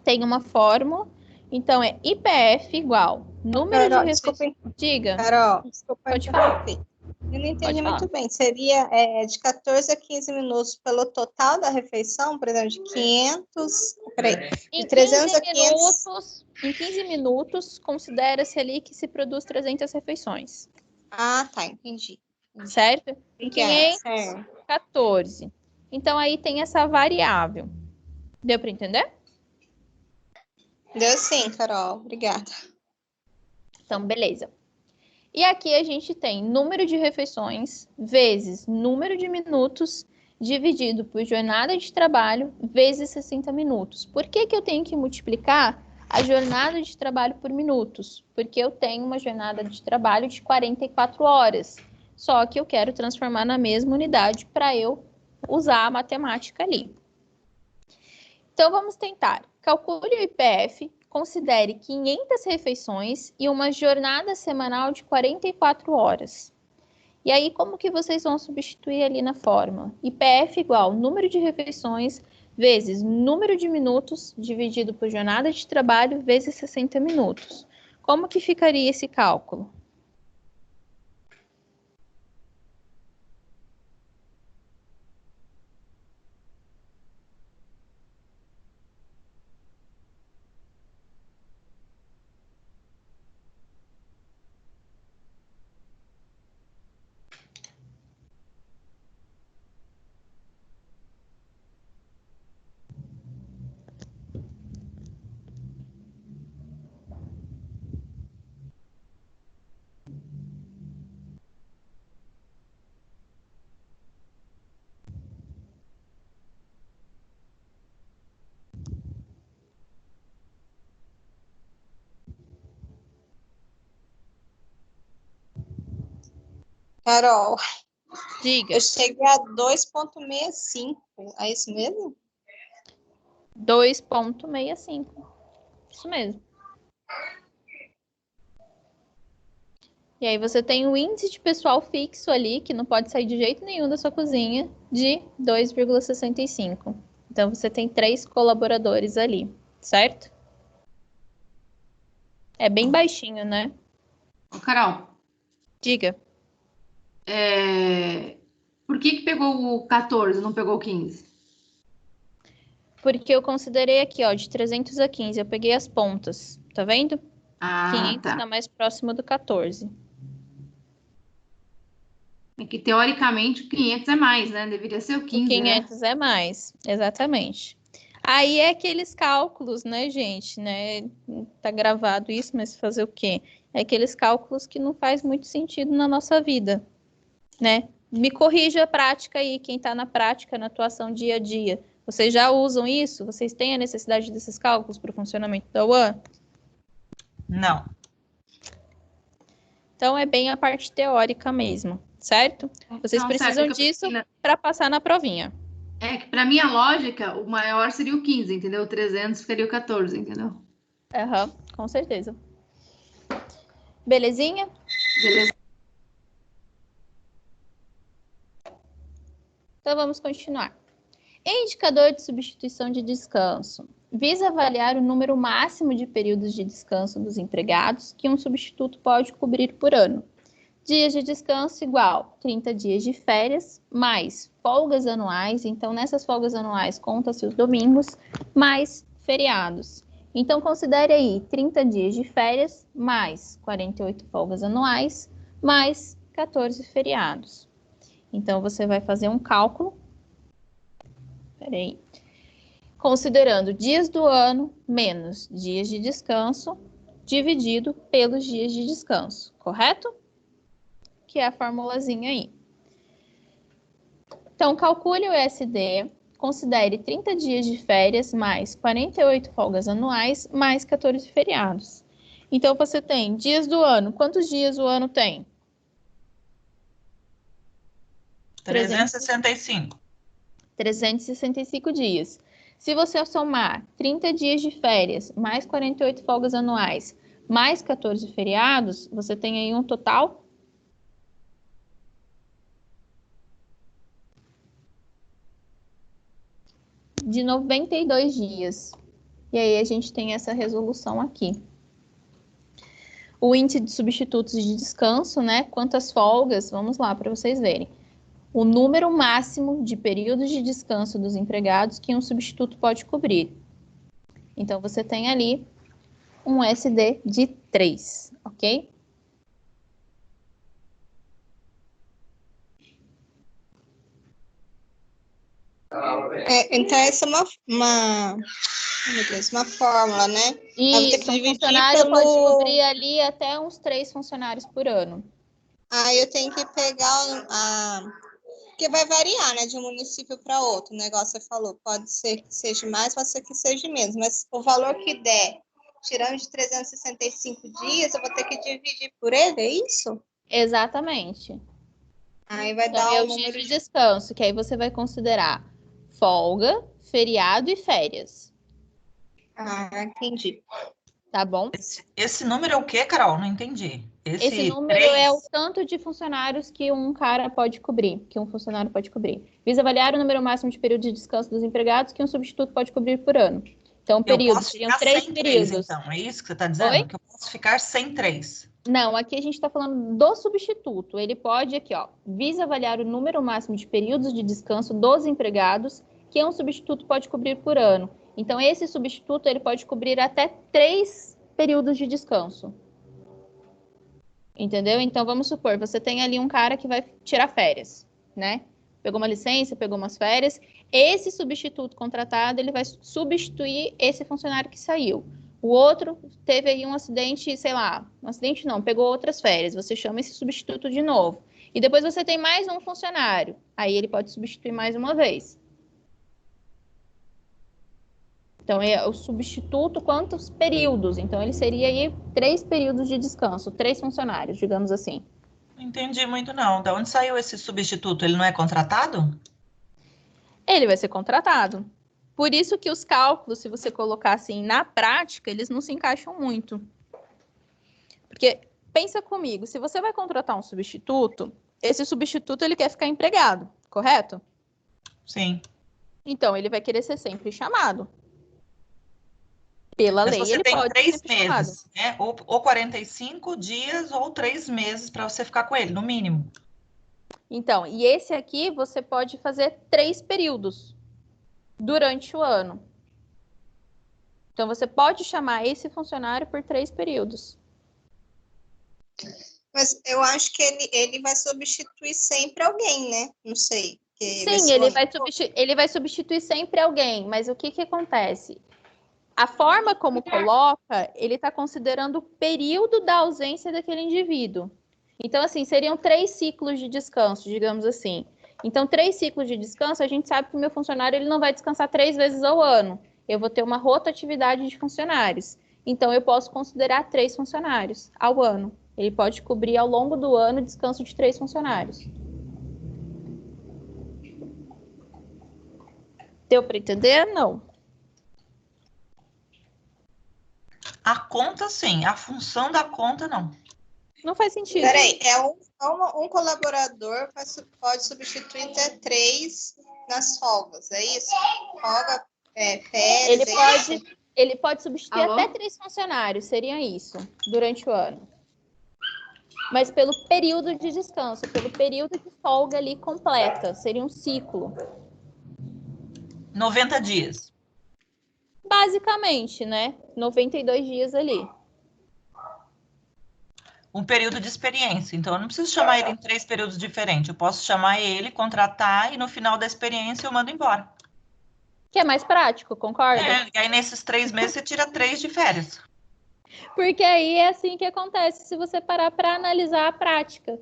tem uma fórmula. Então, é IPF igual número de refeições. Diga. Carol, desculpa Pode falar. Eu não entendi muito bem. Seria de 14 a 15 minutos pelo total da refeição, por exemplo, de 500... Peraí, de 300 a 500... Em 15 minutos, considera-se ali que se produz 300 refeições. Ah, tá, entendi. Certo? Em 500, certo. 14. Então, aí tem essa variável. Deu para entender? Deu sim, Carol. Obrigada. Então, beleza. E aqui a gente tem número de refeições vezes número de minutos dividido por jornada de trabalho vezes 60 minutos. Por que eu tenho que multiplicar a jornada de trabalho por minutos? Porque eu tenho uma jornada de trabalho de 44 horas. Só que eu quero transformar na mesma unidade para eu usar a matemática ali. Então, vamos tentar. Calcule o IPF, considere 500 refeições e uma jornada semanal de 44 horas. E aí, como que vocês vão substituir ali na fórmula? IPF igual número de refeições vezes número de minutos dividido por jornada de trabalho vezes 60 minutos. Como que ficaria esse cálculo? Carol, Diga. eu cheguei a 2,65. É isso mesmo? 2,65. Isso mesmo. E aí você tem o índice de pessoal fixo ali, que não pode sair de jeito nenhum da sua cozinha, de 2,65. Então, você tem 3 colaboradores ali, certo? É bem baixinho, né? Ô, Carol, Diga. por que pegou o 14, não pegou o 15? Porque eu considerei aqui, ó, de 300 a 15, eu peguei as pontas, tá vendo? Ah, 500 tá. tá mais próximo do 14. É que, teoricamente, o 500 é mais, né? Deveria ser o 15, O 500 é mais, exatamente. Aí é aqueles cálculos, né, gente, né? Tá gravado isso, mas fazer o quê? É aqueles cálculos que não faz muito sentido na nossa vida, né? Me corrija a prática aí, quem tá na prática, na atuação dia a dia. Vocês já usam isso? Vocês têm a necessidade desses cálculos para o funcionamento da UAN? Não. Então, é bem a parte teórica mesmo, certo? Vocês Não, precisam certo, disso para passar na provinha. É que, para minha lógica, o maior seria o 15, entendeu? O 300 ficaria o 14, entendeu? Aham, com certeza. Belezinha? Beleza. Então, vamos continuar. Indicador de substituição de descanso. Visa avaliar o número máximo de períodos de descanso dos empregados que um substituto pode cobrir por ano. Dias de descanso igual 30 dias de férias, mais folgas anuais. Então, nessas folgas anuais, conta-se os domingos, mais feriados. Então, considere aí 30 dias de férias, mais 48 folgas anuais, mais 14 feriados. Então, você vai fazer um cálculo. Peraí. Considerando dias do ano menos dias de descanso, dividido pelos dias de descanso, correto? Que é a formulazinha aí. Então, calcule o ESD, considere 30 dias de férias, mais 48 folgas anuais, mais 14 feriados. Então, você tem dias do ano. Quantos dias o ano tem? 365. 365 dias. Se você somar 30 dias de férias, mais 48 folgas anuais, mais 14 feriados, você tem aí um total de 92 dias. E aí a gente tem essa resolução aqui. O índice de substitutos de descanso, né? Quantas folgas? Vamos lá para vocês verem. O número máximo de períodos de descanso dos empregados que um substituto pode cobrir. Então, você tem ali um SD de 3, ok? Então, essa é uma fórmula, né? Isso, um funcionário pode cobrir ali até uns 3 funcionários por ano. Aí eu tenho que pegar porque vai variar, né, de um município para outro. O negócio você falou, pode ser que seja mais, pode ser que seja menos. Mas o valor que der, tirando de 365 dias, eu vou ter que dividir por ele, é isso? Exatamente. Aí vai então, dar o dia de descanso, que aí você vai considerar folga, feriado e férias. Entendi. Tá bom? Esse número é o quê, Carol? Não entendi. Esse número 3? é o tanto de funcionários que um cara pode cobrir, que um funcionário pode cobrir. Visa avaliar o número máximo de período de descanso dos empregados que um substituto pode cobrir por ano. Então, períodos, seriam 3 períodos. 3, então, é isso que você está dizendo? Oi? Que eu posso ficar sem 3. Não, aqui a gente está falando do substituto. Ele pode, aqui, ó, visa avaliar o número máximo de períodos de descanso dos empregados que um substituto pode cobrir por ano. Então, esse substituto, ele pode cobrir até 3 períodos de descanso. Entendeu? Então, vamos supor, você tem ali um cara que vai tirar férias, né? Pegou uma licença, pegou umas férias. Esse substituto contratado, ele vai substituir esse funcionário que saiu. O outro teve aí um acidente, sei lá, um acidente não, pegou outras férias. Você chama esse substituto de novo. E depois você tem mais um funcionário. Aí ele pode substituir mais uma vez. Então, é o substituto, quantos períodos? Então, ele seria aí 3 períodos de descanso, 3 funcionários, digamos assim. Não entendi muito, não. De onde saiu esse substituto? Ele não é contratado? Ele vai ser contratado. Por isso que os cálculos, se você colocar assim na prática, eles não se encaixam muito. Porque, pensa comigo, se você vai contratar um substituto, esse substituto ele quer ficar empregado, correto? Sim. Então, ele vai querer ser sempre chamado. Pela lei, você ele tem pode 3 meses, né? Ou 45 dias ou 3 meses para você ficar com ele, no mínimo. Então, e esse aqui você pode fazer 3 períodos durante o ano. Então, você pode chamar esse funcionário por 3 períodos. Mas eu acho que ele vai substituir sempre alguém, né? Não sei. Sim, ele vai substituir sempre alguém, mas o que acontece? A forma como coloca, ele está considerando o período da ausência daquele indivíduo. Então, assim, seriam 3 ciclos de descanso, digamos assim. Então, 3 ciclos de descanso, a gente sabe que o meu funcionário ele não vai descansar 3 vezes ao ano. Eu vou ter uma rotatividade de funcionários. Então, eu posso considerar 3 funcionários ao ano. Ele pode cobrir ao longo do ano o descanso de 3 funcionários. Deu para entender? Não. A conta, sim. A função da conta, não. Não faz sentido. Peraí, um colaborador pode substituir até 3 nas folgas, é isso? Folga, férias, ele pode substituir Alô? até 3 funcionários, seria isso, durante o ano. Mas pelo período de descanso, pelo período de folga ali completa, seria um ciclo. 90 dias. Basicamente, né? 92 dias ali. Um período de experiência. Então, eu não preciso chamar ele em 3 períodos diferentes. Eu posso chamar ele, contratar, e no final da experiência eu mando embora. Que é mais prático, concorda? E aí, nesses 3 meses, você tira 3 de férias. Porque aí é assim que acontece se você parar para analisar a prática.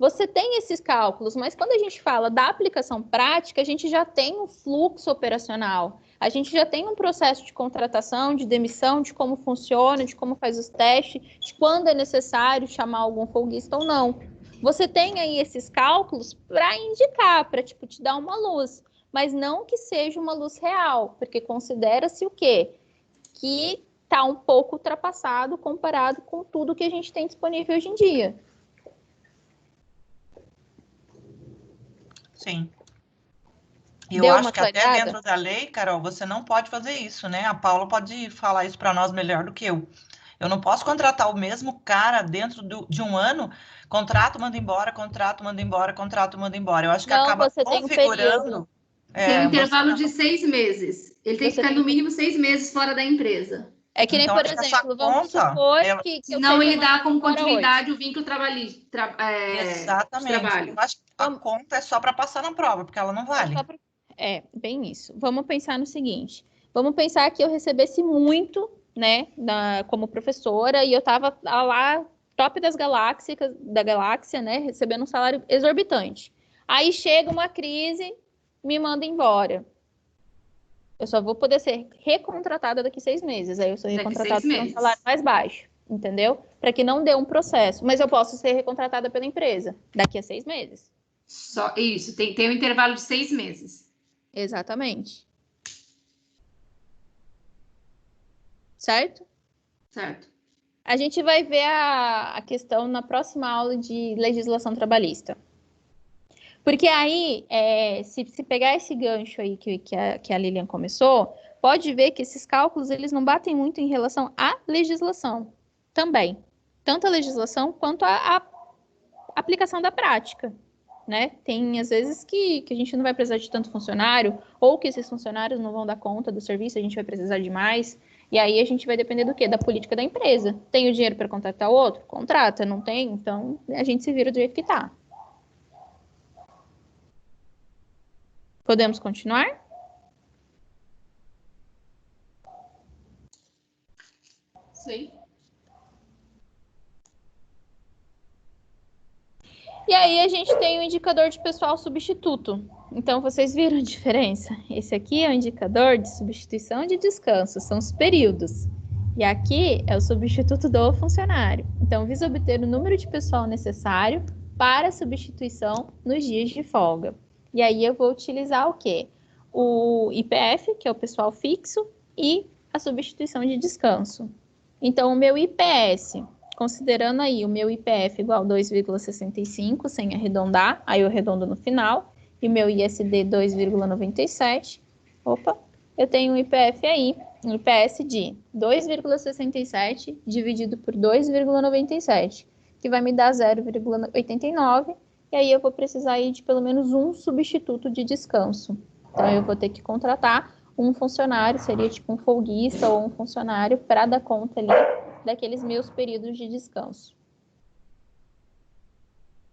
Você tem esses cálculos, mas quando a gente fala da aplicação prática, a gente já tem um fluxo operacional, a gente já tem um processo de contratação, de demissão, de como funciona, de como faz os testes, de quando é necessário chamar algum folguista ou não. Você tem aí esses cálculos para indicar, para tipo, te dar uma luz, mas não que seja uma luz real, porque considera-se o quê? Que está um pouco ultrapassado comparado com tudo que a gente tem disponível hoje em dia. Sim. Eu Deu acho uma que até clareada? dentro da lei, Carol, você não pode fazer isso, né? A Paula pode falar isso para nós melhor do que eu. Eu não posso contratar o mesmo cara dentro de um ano, contrato, manda embora, contrato, manda embora, contrato, manda embora. Eu acho que Não, acaba você tem um período. configurando. Tem um intervalo Você de 6 meses. Ele tem que Você ficar tem no mínimo 6 meses fora da empresa. É que nem, Então, por acho que essa exemplo, vamos conta, supor ela... que eu Senão esteja ele dá mandando como embora hoje. continuidade o vínculo de Exatamente. trabalho. Eu acho que a Vamos- conta é só para passar na prova, porque ela não vale. Bem isso. Vamos pensar no seguinte. Vamos pensar que eu recebesse muito, né, como professora, e eu estava lá, top da galáxia, né, recebendo um salário exorbitante. Aí chega uma crise, me manda embora. Eu só vou poder ser recontratada daqui 6 meses. Aí eu sou Daqui recontratada 6 por um meses. salário mais baixo, entendeu? Para que não dê um processo. Mas eu posso ser recontratada pela empresa daqui a 6 meses. Só isso, tem um intervalo de 6 meses. Exatamente. Certo? Certo. A gente vai ver a questão na próxima aula de legislação trabalhista. Porque aí, se pegar esse gancho aí que a Lilian começou, pode ver que esses cálculos eles não batem muito em relação à legislação também. Tanto a legislação quanto a aplicação da prática. Né? Tem, às vezes, que a gente não vai precisar de tanto funcionário, ou que esses funcionários não vão dar conta do serviço, a gente vai precisar de mais. E aí a gente vai depender do quê? Da política da empresa. Tem o dinheiro para contratar outro? Contrata. Não tem? Então, a gente se vira do jeito que tá. Podemos continuar? Sim. E aí a gente tem o indicador de pessoal substituto. Então, vocês viram a diferença? Esse aqui é o indicador de substituição de descanso, são os períodos. E aqui é o substituto do funcionário. Então, visa obter o número de pessoal necessário para a substituição nos dias de folga. E aí eu vou utilizar o quê? O IPF, que é o pessoal fixo, e a substituição de descanso. Então, o meu IPS, considerando aí o meu IPF igual a 2,65, sem arredondar, aí eu arredondo no final, e o meu ISD 2,97, eu tenho um IPF aí, um IPS de 2,67 dividido por 2,97, que vai me dar 0,89, e aí eu vou precisar aí de pelo menos um substituto de descanso. Então, eu vou ter que contratar um funcionário, seria tipo um folguista ou um funcionário para dar conta ali daqueles meus períodos de descanso.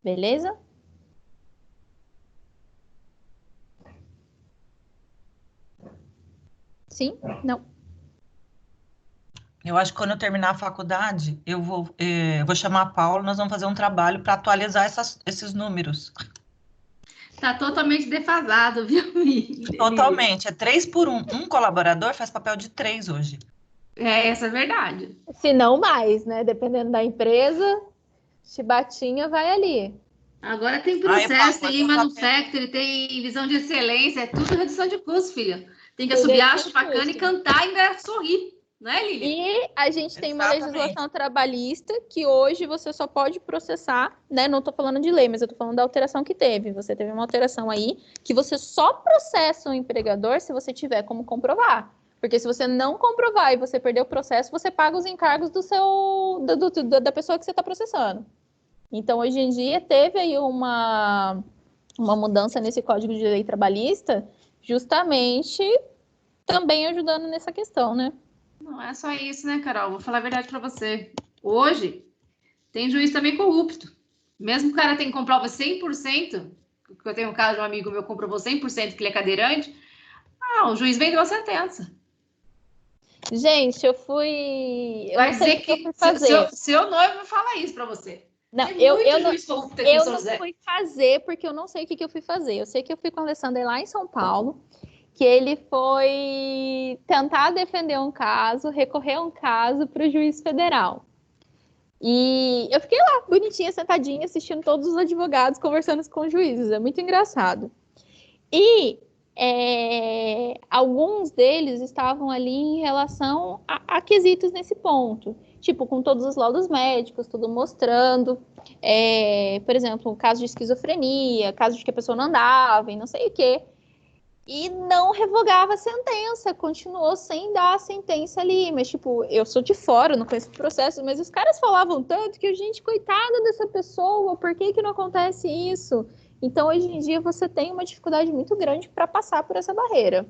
Beleza? Sim? Não? Eu acho que quando eu terminar a faculdade, eu vou chamar a Paula, nós vamos fazer um trabalho para atualizar esses números. Tá totalmente defasado, viu, Lili? Totalmente, é 3 por 1. Um colaborador faz papel de 3 hoje. Essa é verdade. Se não mais, né? Dependendo da empresa, chibatinha vai ali. Agora tem processo, tem manufacturing, tem visão de excelência, é tudo redução de custo, filha. Tem que assobiar, chupar cana e cantar e ainda sorrir, não é, Lili? E a gente tem uma legislação trabalhista que hoje você só pode processar, né? Não estou falando de lei, mas eu estou falando da alteração que teve. Você teve uma alteração aí que você só processa o empregador se você tiver como comprovar. Porque se você não comprovar e você perder o processo, você paga os encargos da pessoa que você está processando. Então, hoje em dia, teve aí uma mudança nesse Código de Lei Trabalhista, justamente também ajudando nessa questão, né? Não é só isso, né, Carol? Vou falar a verdade para você. Hoje, tem juiz também corrupto. Mesmo que o cara tenha comprova 100%, porque eu tenho um caso de um amigo meu que comprovou 100% que ele é cadeirante, o juiz vendeu a sentença. Gente, eu fui... Vai dizer que seu noivo fala isso para você. Não, Tem eu muito não, juiz corrupto aqui em eu São não José. fui fazer porque eu não sei o que eu fui fazer. Eu sei que eu fui com o Alessandro lá em São Paulo, que ele foi tentar defender um caso, recorrer a um caso para o juiz federal. E eu fiquei lá, bonitinha, sentadinha, assistindo todos os advogados conversando com os juízes. É muito engraçado. E alguns deles estavam ali em relação a quesitos nesse ponto. Tipo, com todos os laudos médicos, tudo mostrando. Por exemplo, caso de esquizofrenia, caso de que a pessoa não andava e não sei o quê. E não revogava a sentença, continuou sem dar a sentença ali. Mas, tipo, eu sou de fora, não conheço o processo, mas os caras falavam tanto que, gente, coitada dessa pessoa, por que não acontece isso? Então, hoje em dia, você tem uma dificuldade muito grande para passar por essa barreira.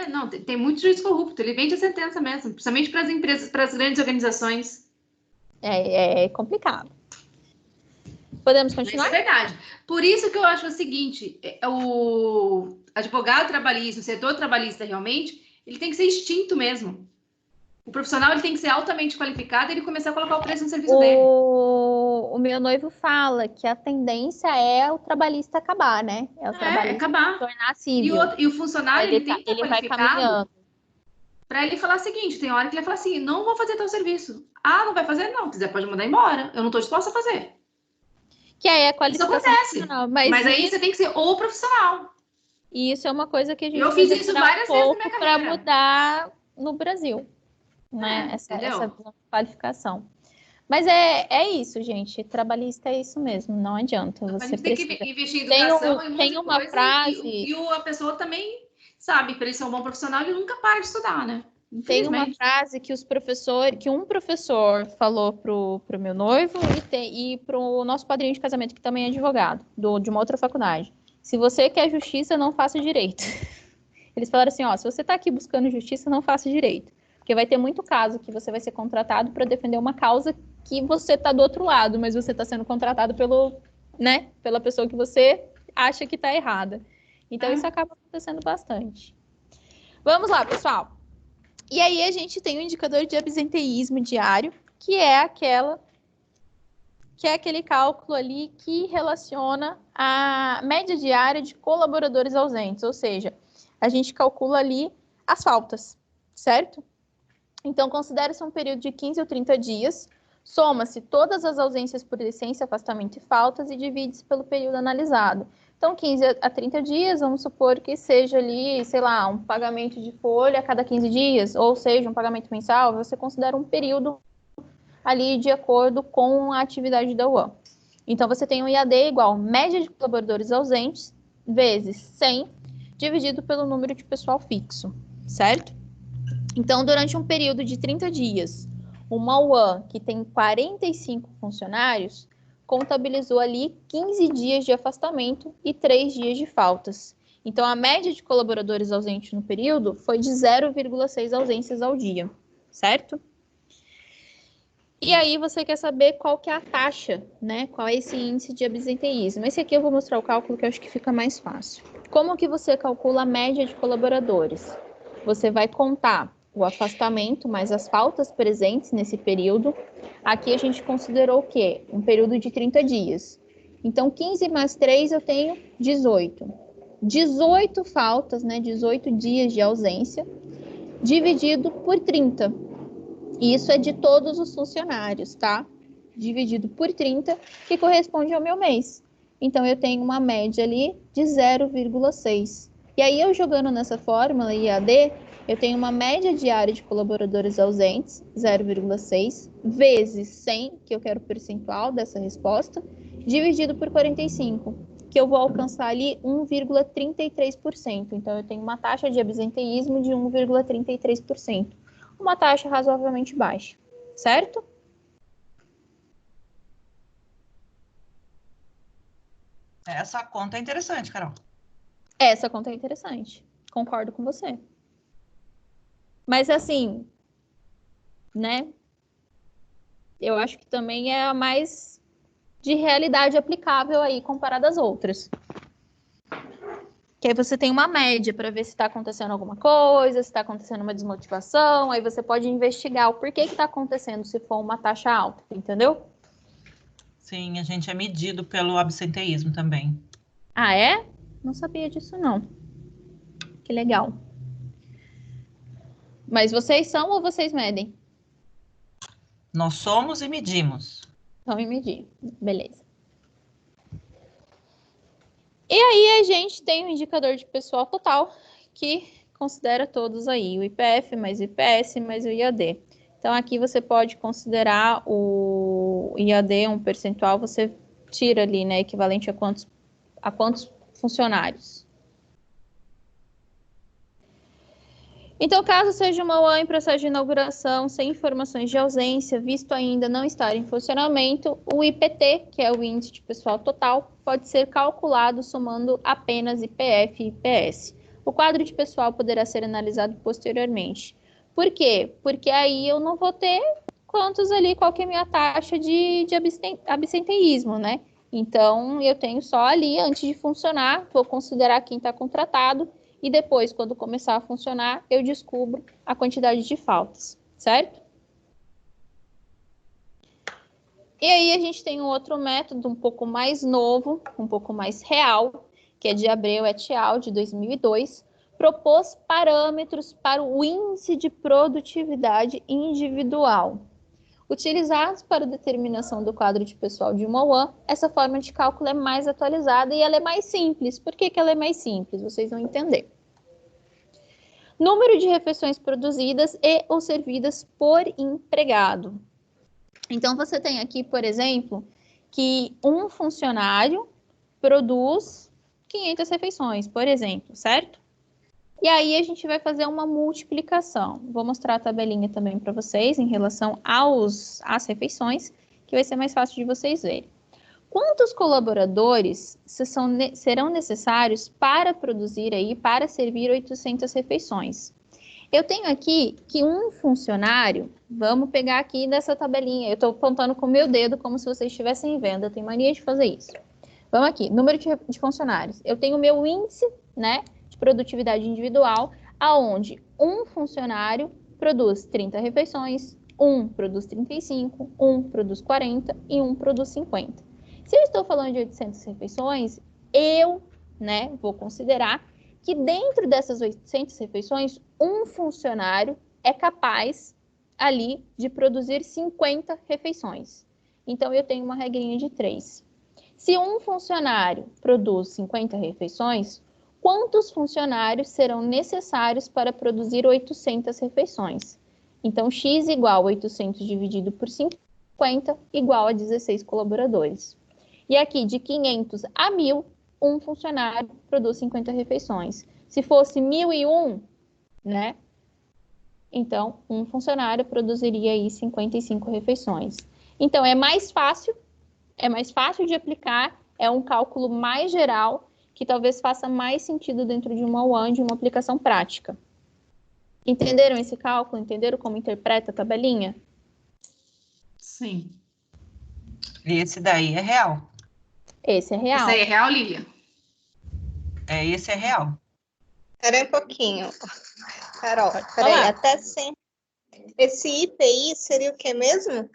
Não, tem muito juiz corrupto, ele vende a sentença mesmo, principalmente para as empresas, para as grandes organizações. É complicado. Podemos Isso continuar? é verdade. Por isso que eu acho o seguinte, o advogado trabalhista, o setor trabalhista realmente, ele tem que ser extinto mesmo. O profissional ele tem que ser altamente qualificado e ele começar a colocar o preço no serviço dele. O meu noivo fala que a tendência é o trabalhista acabar, né? É o trabalhista acabar. se tornar civil. E o funcionário ele tem que estar qualificado para ele falar o seguinte, tem hora que ele fala assim, não vou fazer teu serviço. Ah, não vai fazer? Não, se quiser pode mandar embora. Eu não estou disposta a fazer. Que aí é qualificação. Isso acontece. Mas aí você tem que ser o profissional. E isso é uma coisa que a gente eu fiz isso várias vezes na minha para mudar no Brasil, né? Essa qualificação. Mas é isso, gente. Trabalhista é isso mesmo, não adianta. Você a gente precisa. Tem que investir em educação tem uma frase. E a pessoa também sabe, para ele ser um bom profissional, ele nunca para de estudar, né? Tem uma frase que um professor falou pro meu noivo e pro nosso padrinho de casamento, que também é advogado, de uma outra faculdade. Se você quer justiça, não faça direito. Eles falaram assim, se você está aqui buscando justiça, não faça direito. Porque vai ter muito caso que você vai ser contratado para defender uma causa que você está do outro lado, mas você está sendo contratado pela pessoa que você acha que está errada. Então, isso acaba acontecendo bastante. Vamos lá, pessoal. E aí, a gente tem o indicador de absenteísmo diário, que é aquele cálculo ali que relaciona a média diária de colaboradores ausentes, ou seja, a gente calcula ali as faltas, certo? Então, considera-se um período de 15 ou 30 dias, soma-se todas as ausências por licença, afastamento e faltas e divide-se pelo período analisado. Então, 15 a 30 dias, vamos supor que seja ali, sei lá, um pagamento de folha a cada 15 dias, ou seja, um pagamento mensal, você considera um período ali de acordo com a atividade da UAM. Então, você tem um IAD igual média de colaboradores ausentes vezes 100, dividido pelo número de pessoal fixo, certo? Então, durante um período de 30 dias, uma UAM que tem 45 funcionários contabilizou ali 15 dias de afastamento e 3 dias de faltas. Então, a média de colaboradores ausentes no período foi de 0,6 ausências ao dia, certo? E aí, você quer saber qual que é a taxa, né? Qual é esse índice de absenteísmo? Esse aqui eu vou mostrar o cálculo que eu acho que fica mais fácil. Como que você calcula a média de colaboradores? Você vai contar o afastamento mais as faltas presentes nesse período. Aqui a gente considerou o quê? Um período de 30 dias. Então, 15 mais 3 eu tenho 18. 18 faltas, né? 18 dias de ausência, dividido por 30. E isso é de todos os funcionários, tá? Dividido por 30, que corresponde ao meu mês. Então, eu tenho uma média ali de 0,6. E aí, eu jogando nessa fórmula IAD, eu tenho uma média diária de colaboradores ausentes, 0,6, vezes 100, que eu quero o percentual dessa resposta, dividido por 45, que eu vou alcançar ali 1,33%. Então, eu tenho uma taxa de absenteísmo de 1,33%. Uma taxa razoavelmente baixa, certo? Essa conta é interessante, Carol. Essa conta é interessante. Concordo com você. Mas assim, né? Eu acho que também é a mais de realidade aplicável aí comparada às outras. Que aí você tem uma média para ver se está acontecendo alguma coisa, se está acontecendo uma desmotivação, aí você pode investigar o porquê que está acontecendo se for uma taxa alta, entendeu? Sim, a gente é medido pelo absenteísmo também. Ah, é? Não sabia disso, não. Que legal. Mas vocês são ou vocês medem? Nós somos e medimos. Então, me medir. Beleza. E aí, a gente tem o indicador de pessoal total, que considera todos aí, o IPF, mais o IPS, mais o IAD. Então, aqui você pode considerar o IAD, um percentual, você tira ali, né, equivalente a quantos funcionários. Então, caso seja uma UAM em processo de inauguração, sem informações de ausência, visto ainda não estar em funcionamento, o IPT, que é o índice de pessoal total, pode ser calculado somando apenas IPF e IPS. O quadro de pessoal poderá ser analisado posteriormente. Por quê? Porque aí eu não vou ter quantos ali, qual que é a minha taxa de absenteísmo, né? Então, eu tenho só ali, antes de funcionar, vou considerar quem está contratado, e depois, quando começar a funcionar, eu descubro a quantidade de faltas, certo? E aí a gente tem um outro método um pouco mais novo, um pouco mais real, que é de Abreu et al., de 2002, propôs parâmetros para o índice de produtividade individual. Utilizados para a determinação do quadro de pessoal de uma UAM, essa forma de cálculo é mais atualizada e ela é mais simples. Por que ela é mais simples? Vocês vão entender. Número de refeições produzidas e ou servidas por empregado. Então, você tem aqui, por exemplo, que um funcionário produz 500 refeições, por exemplo, certo? E aí a gente vai fazer uma multiplicação. Vou mostrar a tabelinha também para vocês em relação às refeições, que vai ser mais fácil de vocês verem. Quantos colaboradores serão necessários para produzir aí, para servir 800 refeições? Eu tenho aqui que um funcionário, vamos pegar aqui nessa tabelinha, eu estou apontando com o meu dedo como se vocês estivessem vendo, eu tenho mania de fazer isso. Vamos aqui, número de funcionários. Eu tenho o meu índice, né, de produtividade individual, aonde um funcionário produz 30 refeições, um produz 35, um produz 40 e um produz 50. Se eu estou falando de 800 refeições, eu, né, vou considerar que dentro dessas 800 refeições, um funcionário é capaz ali de produzir 50 refeições. Então, eu tenho uma regrinha de 3. Se um funcionário produz 50 refeições, quantos funcionários serão necessários para produzir 800 refeições? Então, x igual a 800 dividido por 50 igual a 16 colaboradores. E aqui, de 500 a 1.000, um funcionário produz 50 refeições. Se fosse 1.001, né? Então, um funcionário produziria aí 55 refeições. Então, é mais fácil de aplicar, é um cálculo mais geral, que talvez faça mais sentido dentro de uma UAM, de uma aplicação prática. Entenderam esse cálculo? Entenderam como interpreta a tabelinha? Sim. Esse daí é real. Esse é real. Esse aí é real, Lívia? Esse é real. Espera um pouquinho. Carol, peraí, até 100. Esse IPI seria o que mesmo?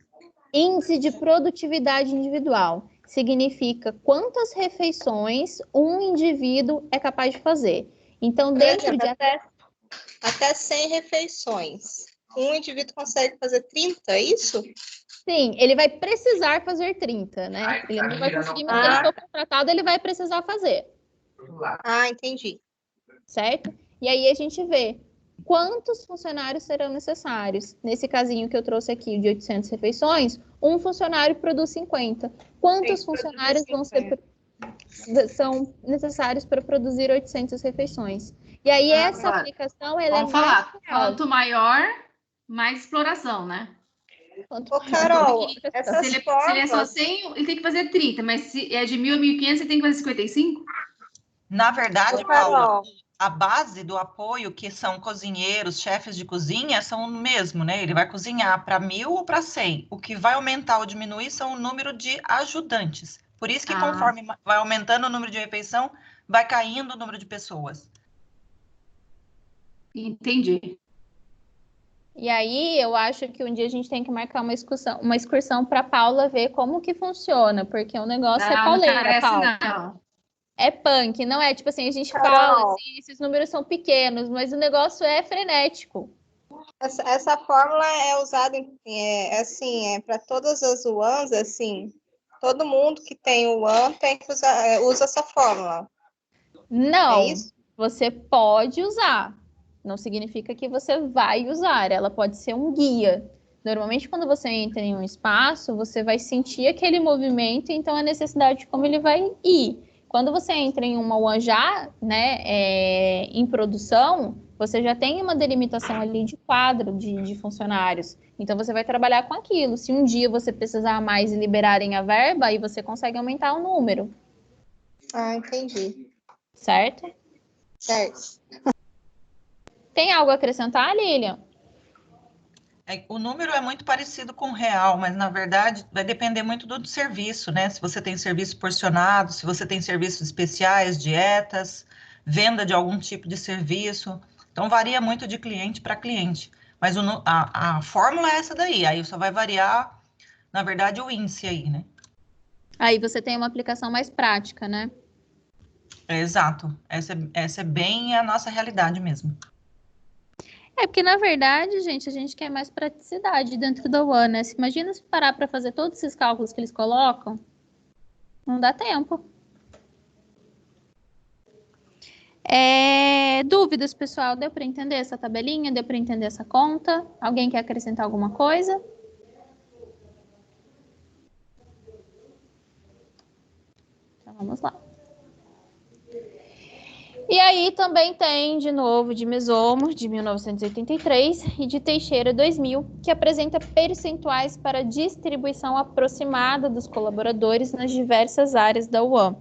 Índice de produtividade individual. Significa quantas refeições um indivíduo é capaz de fazer. Então, dentro de até 100 refeições. Um indivíduo consegue fazer 30, é isso? Sim, ele vai precisar fazer 30, né? Ele não vai conseguir, mas se ele for contratado, ele vai precisar fazer. Ah, entendi. Certo? E aí a gente vê quantos funcionários serão necessários. Nesse casinho que eu trouxe aqui de 800 refeições, um funcionário produz 50. Quantos funcionários são necessários para produzir 800 refeições? E aí essa aplicação, ela Vamos falar, quanto maior, mais exploração, né? Ô, Carol, se ele é só 100, ele tem que fazer 30, mas se é de 1.000 a 1.500, você tem que fazer 55? Na verdade, Paula, a base do apoio, que são cozinheiros, chefes de cozinha, são o mesmo, né? Ele vai cozinhar para 1.000 ou para 100. O que vai aumentar ou diminuir são o número de ajudantes. Por isso que conforme vai aumentando o número de refeição, vai caindo o número de pessoas. Entendi. E aí, eu acho que um dia a gente tem que marcar uma excursão para Paula ver como que funciona, porque o negócio é Não, não pauleira, parece Paula. não. É punk, não é? Tipo assim, a gente Carol. fala assim, esses números são pequenos, mas o negócio é frenético. Essa fórmula é usada assim, para todas as UANs, assim, todo mundo que tem UAN tem que usa essa fórmula. É Não, isso? você pode usar. Não significa que você vai usar. Ela pode ser um guia. Normalmente, quando você entra em um espaço, você vai sentir aquele movimento, então a necessidade de como ele vai ir. Quando você entra em uma one já, né, em produção, você já tem uma delimitação ali de quadro de funcionários. Então, você vai trabalhar com aquilo. Se um dia você precisar mais e liberarem a verba, aí você consegue aumentar o número, Ah, entendi. certo? Certo. Tem algo a acrescentar, Lilian? O número é muito parecido com o real, mas na verdade vai depender muito do serviço, né? Se você tem serviço porcionado, se você tem serviços especiais, dietas, venda de algum tipo de serviço. Então varia muito de cliente para cliente. Mas a fórmula é essa daí, aí só vai variar, na verdade, o índice aí, né? Aí você tem uma aplicação mais prática, né? Exato. Essa é bem a nossa realidade mesmo. É porque, na verdade, gente, a gente quer mais praticidade dentro da One, né? Imagina se parar para fazer todos esses cálculos que eles colocam, não dá tempo. Dúvidas, pessoal? Deu para entender essa tabelinha? Deu para entender essa conta? Alguém quer acrescentar alguma coisa? Então, vamos lá. E aí também tem, de novo, de Mesomo, de 1983, e de Teixeira, 2000, que apresenta percentuais para distribuição aproximada dos colaboradores nas diversas áreas da UAM.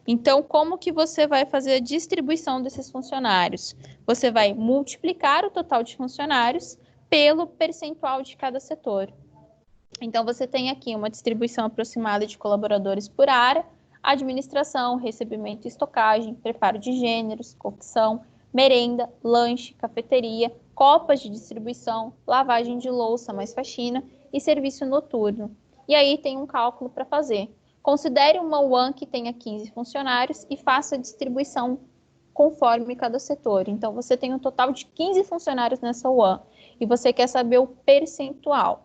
Então, como que você vai fazer a distribuição desses funcionários? Você vai multiplicar o total de funcionários pelo percentual de cada setor. Então, você tem aqui uma distribuição aproximada de colaboradores por área, administração, recebimento e estocagem, preparo de gêneros, cocção, merenda, lanche, cafeteria, copas de distribuição, lavagem de louça mais faxina e serviço noturno. E aí tem um cálculo para fazer. Considere uma UAN que tenha 15 funcionários e faça a distribuição conforme cada setor. Então, você tem um total de 15 funcionários nessa UAN e você quer saber o percentual.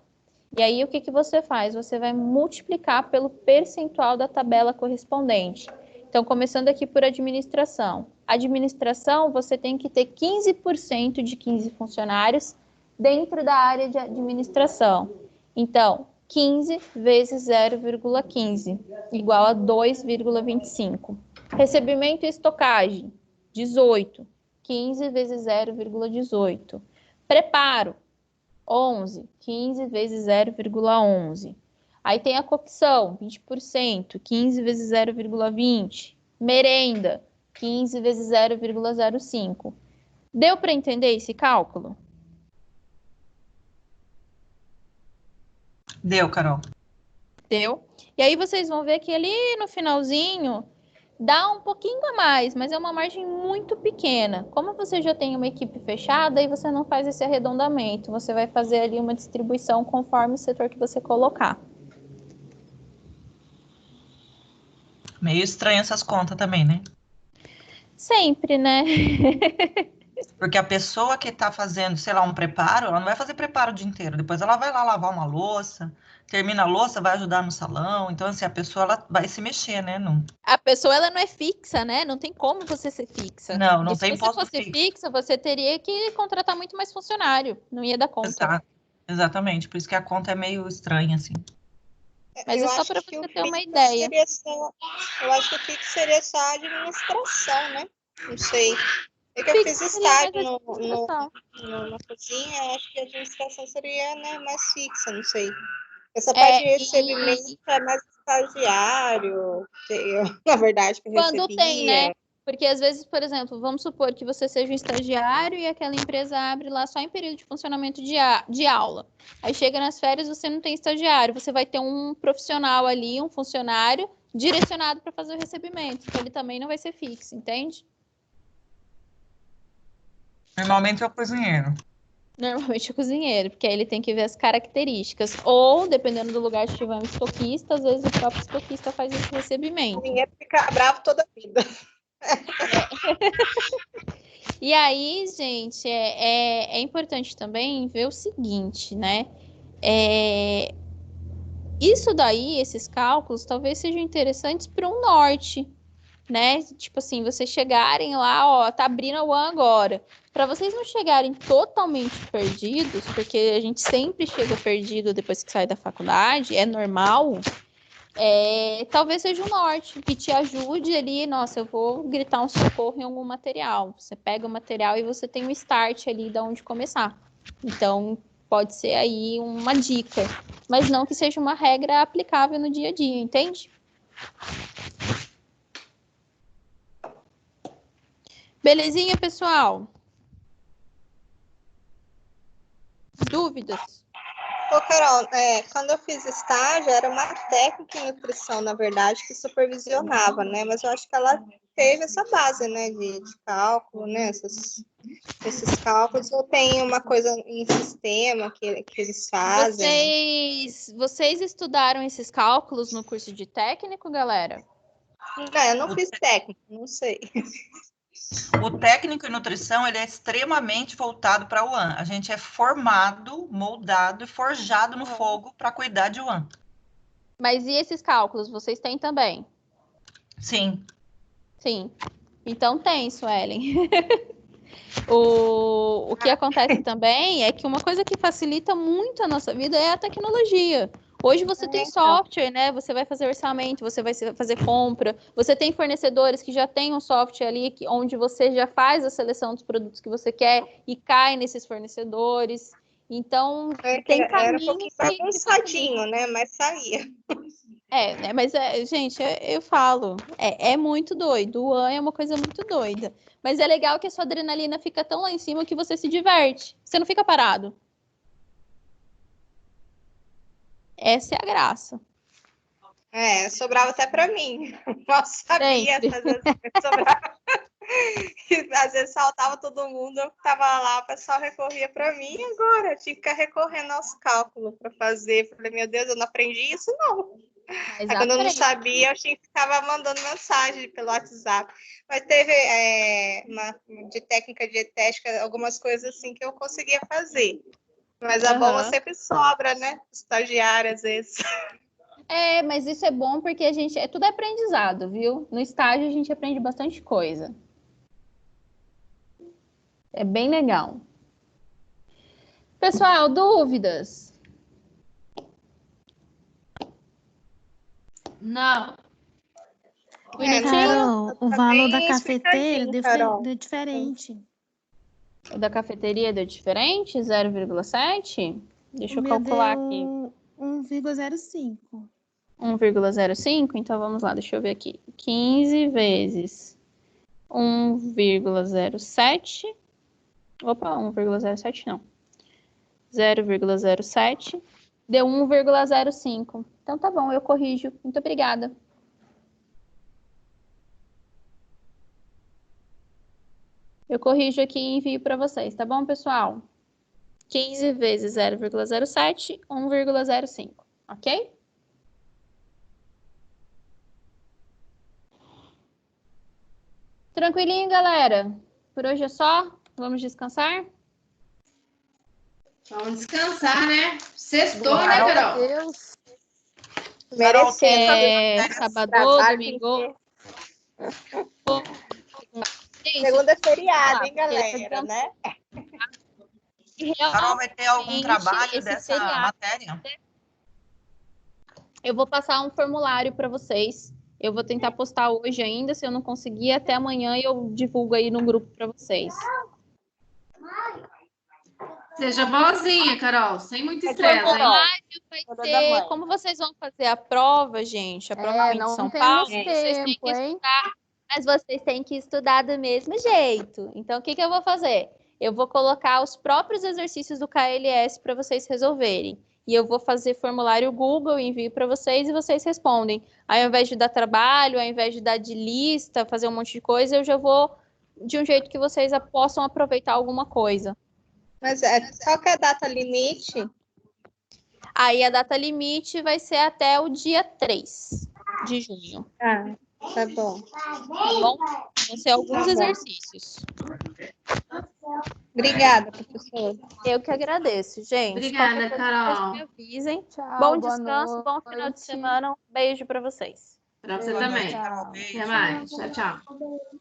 E aí, o que que você faz? Você vai multiplicar pelo percentual da tabela correspondente. Então, começando aqui por administração. Administração, você tem que ter 15% de 15 funcionários dentro da área de administração. Então, 15 vezes 0,15, igual a 2,25. Recebimento e estocagem, 18. 15 vezes 0,18. Preparo, 11, 15 vezes 0,11. Aí tem a cocção, 20%, 15 vezes 0,20. Merenda, 15 vezes 0,05. Deu para entender esse cálculo? Deu, Carol. Deu. E aí vocês vão ver que ali no finalzinho dá um pouquinho a mais, mas é uma margem muito pequena. Como você já tem uma equipe fechada, aí você não faz esse arredondamento. Você vai fazer ali uma distribuição conforme o setor que você colocar. Meio estranho essas contas também, né? Sempre, né? Porque a pessoa que está fazendo, sei lá, um preparo, ela não vai fazer preparo o dia inteiro. Depois ela vai lá lavar uma louça, termina a louça, vai ajudar no salão. Então, assim, a pessoa ela vai se mexer, né? Não, A pessoa ela não é fixa, né? Não tem como você ser fixa. não Porque se tem você posto fosse fixo. fixa, você teria que contratar muito mais funcionário. Não ia dar conta. Exatamente. Por isso que a conta é meio estranha, assim. Mas Eu é só acho para que você o ter uma fixo ideia. eu acho que o fixo seria só a administração, né? Não sei. É que eu Fixo fiz seria mais estágio administração. na cozinha, eu acho que a administração seria, né, mais fixa, não sei. Essa parte de recebimento é mais estagiário, na verdade, que eu Quando tem, né? recebia. Porque às vezes, por exemplo, vamos supor que você seja um estagiário e aquela empresa abre lá só em período de funcionamento de aula. Aí chega nas férias, você não tem estagiário, você vai ter um profissional ali, um funcionário direcionado para fazer o recebimento. Então ele também não vai ser fixo, entende? Normalmente é o cozinheiro. Normalmente o cozinheiro, porque aí ele tem que ver as características. Ou, dependendo do lugar, se tiver um estoquista, às vezes o próprio estoquista faz esse O recebimento. cozinheiro fica bravo toda a vida. E aí, gente, é importante também ver o seguinte, né? Isso daí, esses cálculos, talvez sejam interessantes para um norte, né? Tipo assim, vocês chegarem lá, ó, tá abrindo a UAN agora. Para vocês não chegarem totalmente perdidos, porque a gente sempre chega perdido depois que sai da faculdade, é normal. Talvez seja o norte que te ajude ali. Nossa, eu vou gritar um socorro em algum material. Você pega o material e você tem um start ali de onde começar. Então, pode ser aí uma dica, mas não que seja uma regra aplicável no dia a dia, entende? Belezinha, pessoal? Dúvidas? Ô, Carol, quando eu fiz estágio, era uma técnica em nutrição, na verdade, que supervisionava, né? Mas eu acho que ela teve essa base, né, de cálculo, né? Esses cálculos, ou tem uma coisa em sistema que eles fazem? Vocês estudaram esses cálculos no curso de técnico, galera? Não, eu não fiz técnico, não sei. O técnico em nutrição, ele é extremamente voltado para a UAN. A gente é formado, moldado e forjado no fogo para cuidar de UAN. Mas e esses cálculos, vocês têm também? Sim. Sim. Então tem, Suelen. O que acontece também é que uma coisa que facilita muito a nossa vida é a tecnologia. Hoje você tem software, né? Você vai fazer orçamento, você vai fazer compra, você tem fornecedores que já têm um software ali onde você já faz a seleção dos produtos que você quer e cai nesses fornecedores. Então, tem Era um caminhos pouquinho bagunçadinho, né? Mas saía. Mas, gente, eu falo, é muito doido. O AN é uma coisa muito doida. Mas é legal que a sua adrenalina fica tão lá em cima que você se diverte. Você não fica parado. Essa é a graça. Sobrava até para mim. Mal sabia, Sempre. às vezes sobrava. Às vezes saltava todo mundo, eu estava lá, o pessoal recorria para mim, e agora eu tinha que ficar recorrendo aos cálculos para fazer. Falei, meu Deus, eu não aprendi isso, não. Aí, quando eu não sabia, eu tinha que ficava mandando mensagem pelo WhatsApp. Mas teve de técnica dietética, algumas coisas assim que eu conseguia fazer. Mas a bomba sempre sobra, né? Estagiária, às vezes. Mas isso é bom porque a gente. Tudo é aprendizado, viu? No estágio a gente aprende bastante coisa. É bem legal. Pessoal, dúvidas? Não. Carol, o valor da cafeteira deu diferente. O da cafeteria deu diferente? 0,7? Deixa eu calcular aqui. 1,05. 1,05? Então vamos lá, deixa eu ver aqui. 15 vezes 1,07. Opa, 1,07 não. 0,07 deu 1,05. Então tá bom, eu corrijo. Muito obrigada. Eu corrijo aqui e envio para vocês, tá bom, pessoal? 15 vezes 0,07, 1,05, ok? Tranquilinho, galera? Por hoje é só? Vamos descansar? Vamos descansar, né? Sextou, né, Carol? Deus. Merecendo. Sábado, domingo. Segunda é feriado, hein, galera, né? Carol, vai ter algum trabalho dessa matéria? Eu vou passar um formulário para vocês. Eu vou tentar postar hoje ainda. Se eu não conseguir, até amanhã eu divulgo aí no grupo para vocês. Seja boazinha, Carol, sem muito estresse, hein? Como vocês vão fazer a prova, gente, a prova não de São temos Paulo, tempo, vocês têm que estudar, mas vocês têm que estudar do mesmo jeito. Então, o que eu vou fazer? Eu vou colocar os próprios exercícios do KLS para vocês resolverem. E eu vou fazer formulário Google, envio para vocês e vocês respondem. Aí, ao invés de dar trabalho, ao invés de dar de lista, fazer um monte de coisa, eu já vou de um jeito que vocês possam aproveitar alguma coisa. Mas qual que é a data limite? Aí a data limite vai ser até o dia 3 de junho, Ah, tá bom. tá bom? Vão ser alguns exercícios. Obrigada, professora. Eu que agradeço, gente. Obrigada, Qualquer coisa, Carol. me avisem. Tchau, Bom boa descanso, bom final de noite. semana. Um beijo para vocês. Para você Boa noite, também. Carol. Até Beijo. mais. Tchau, tchau.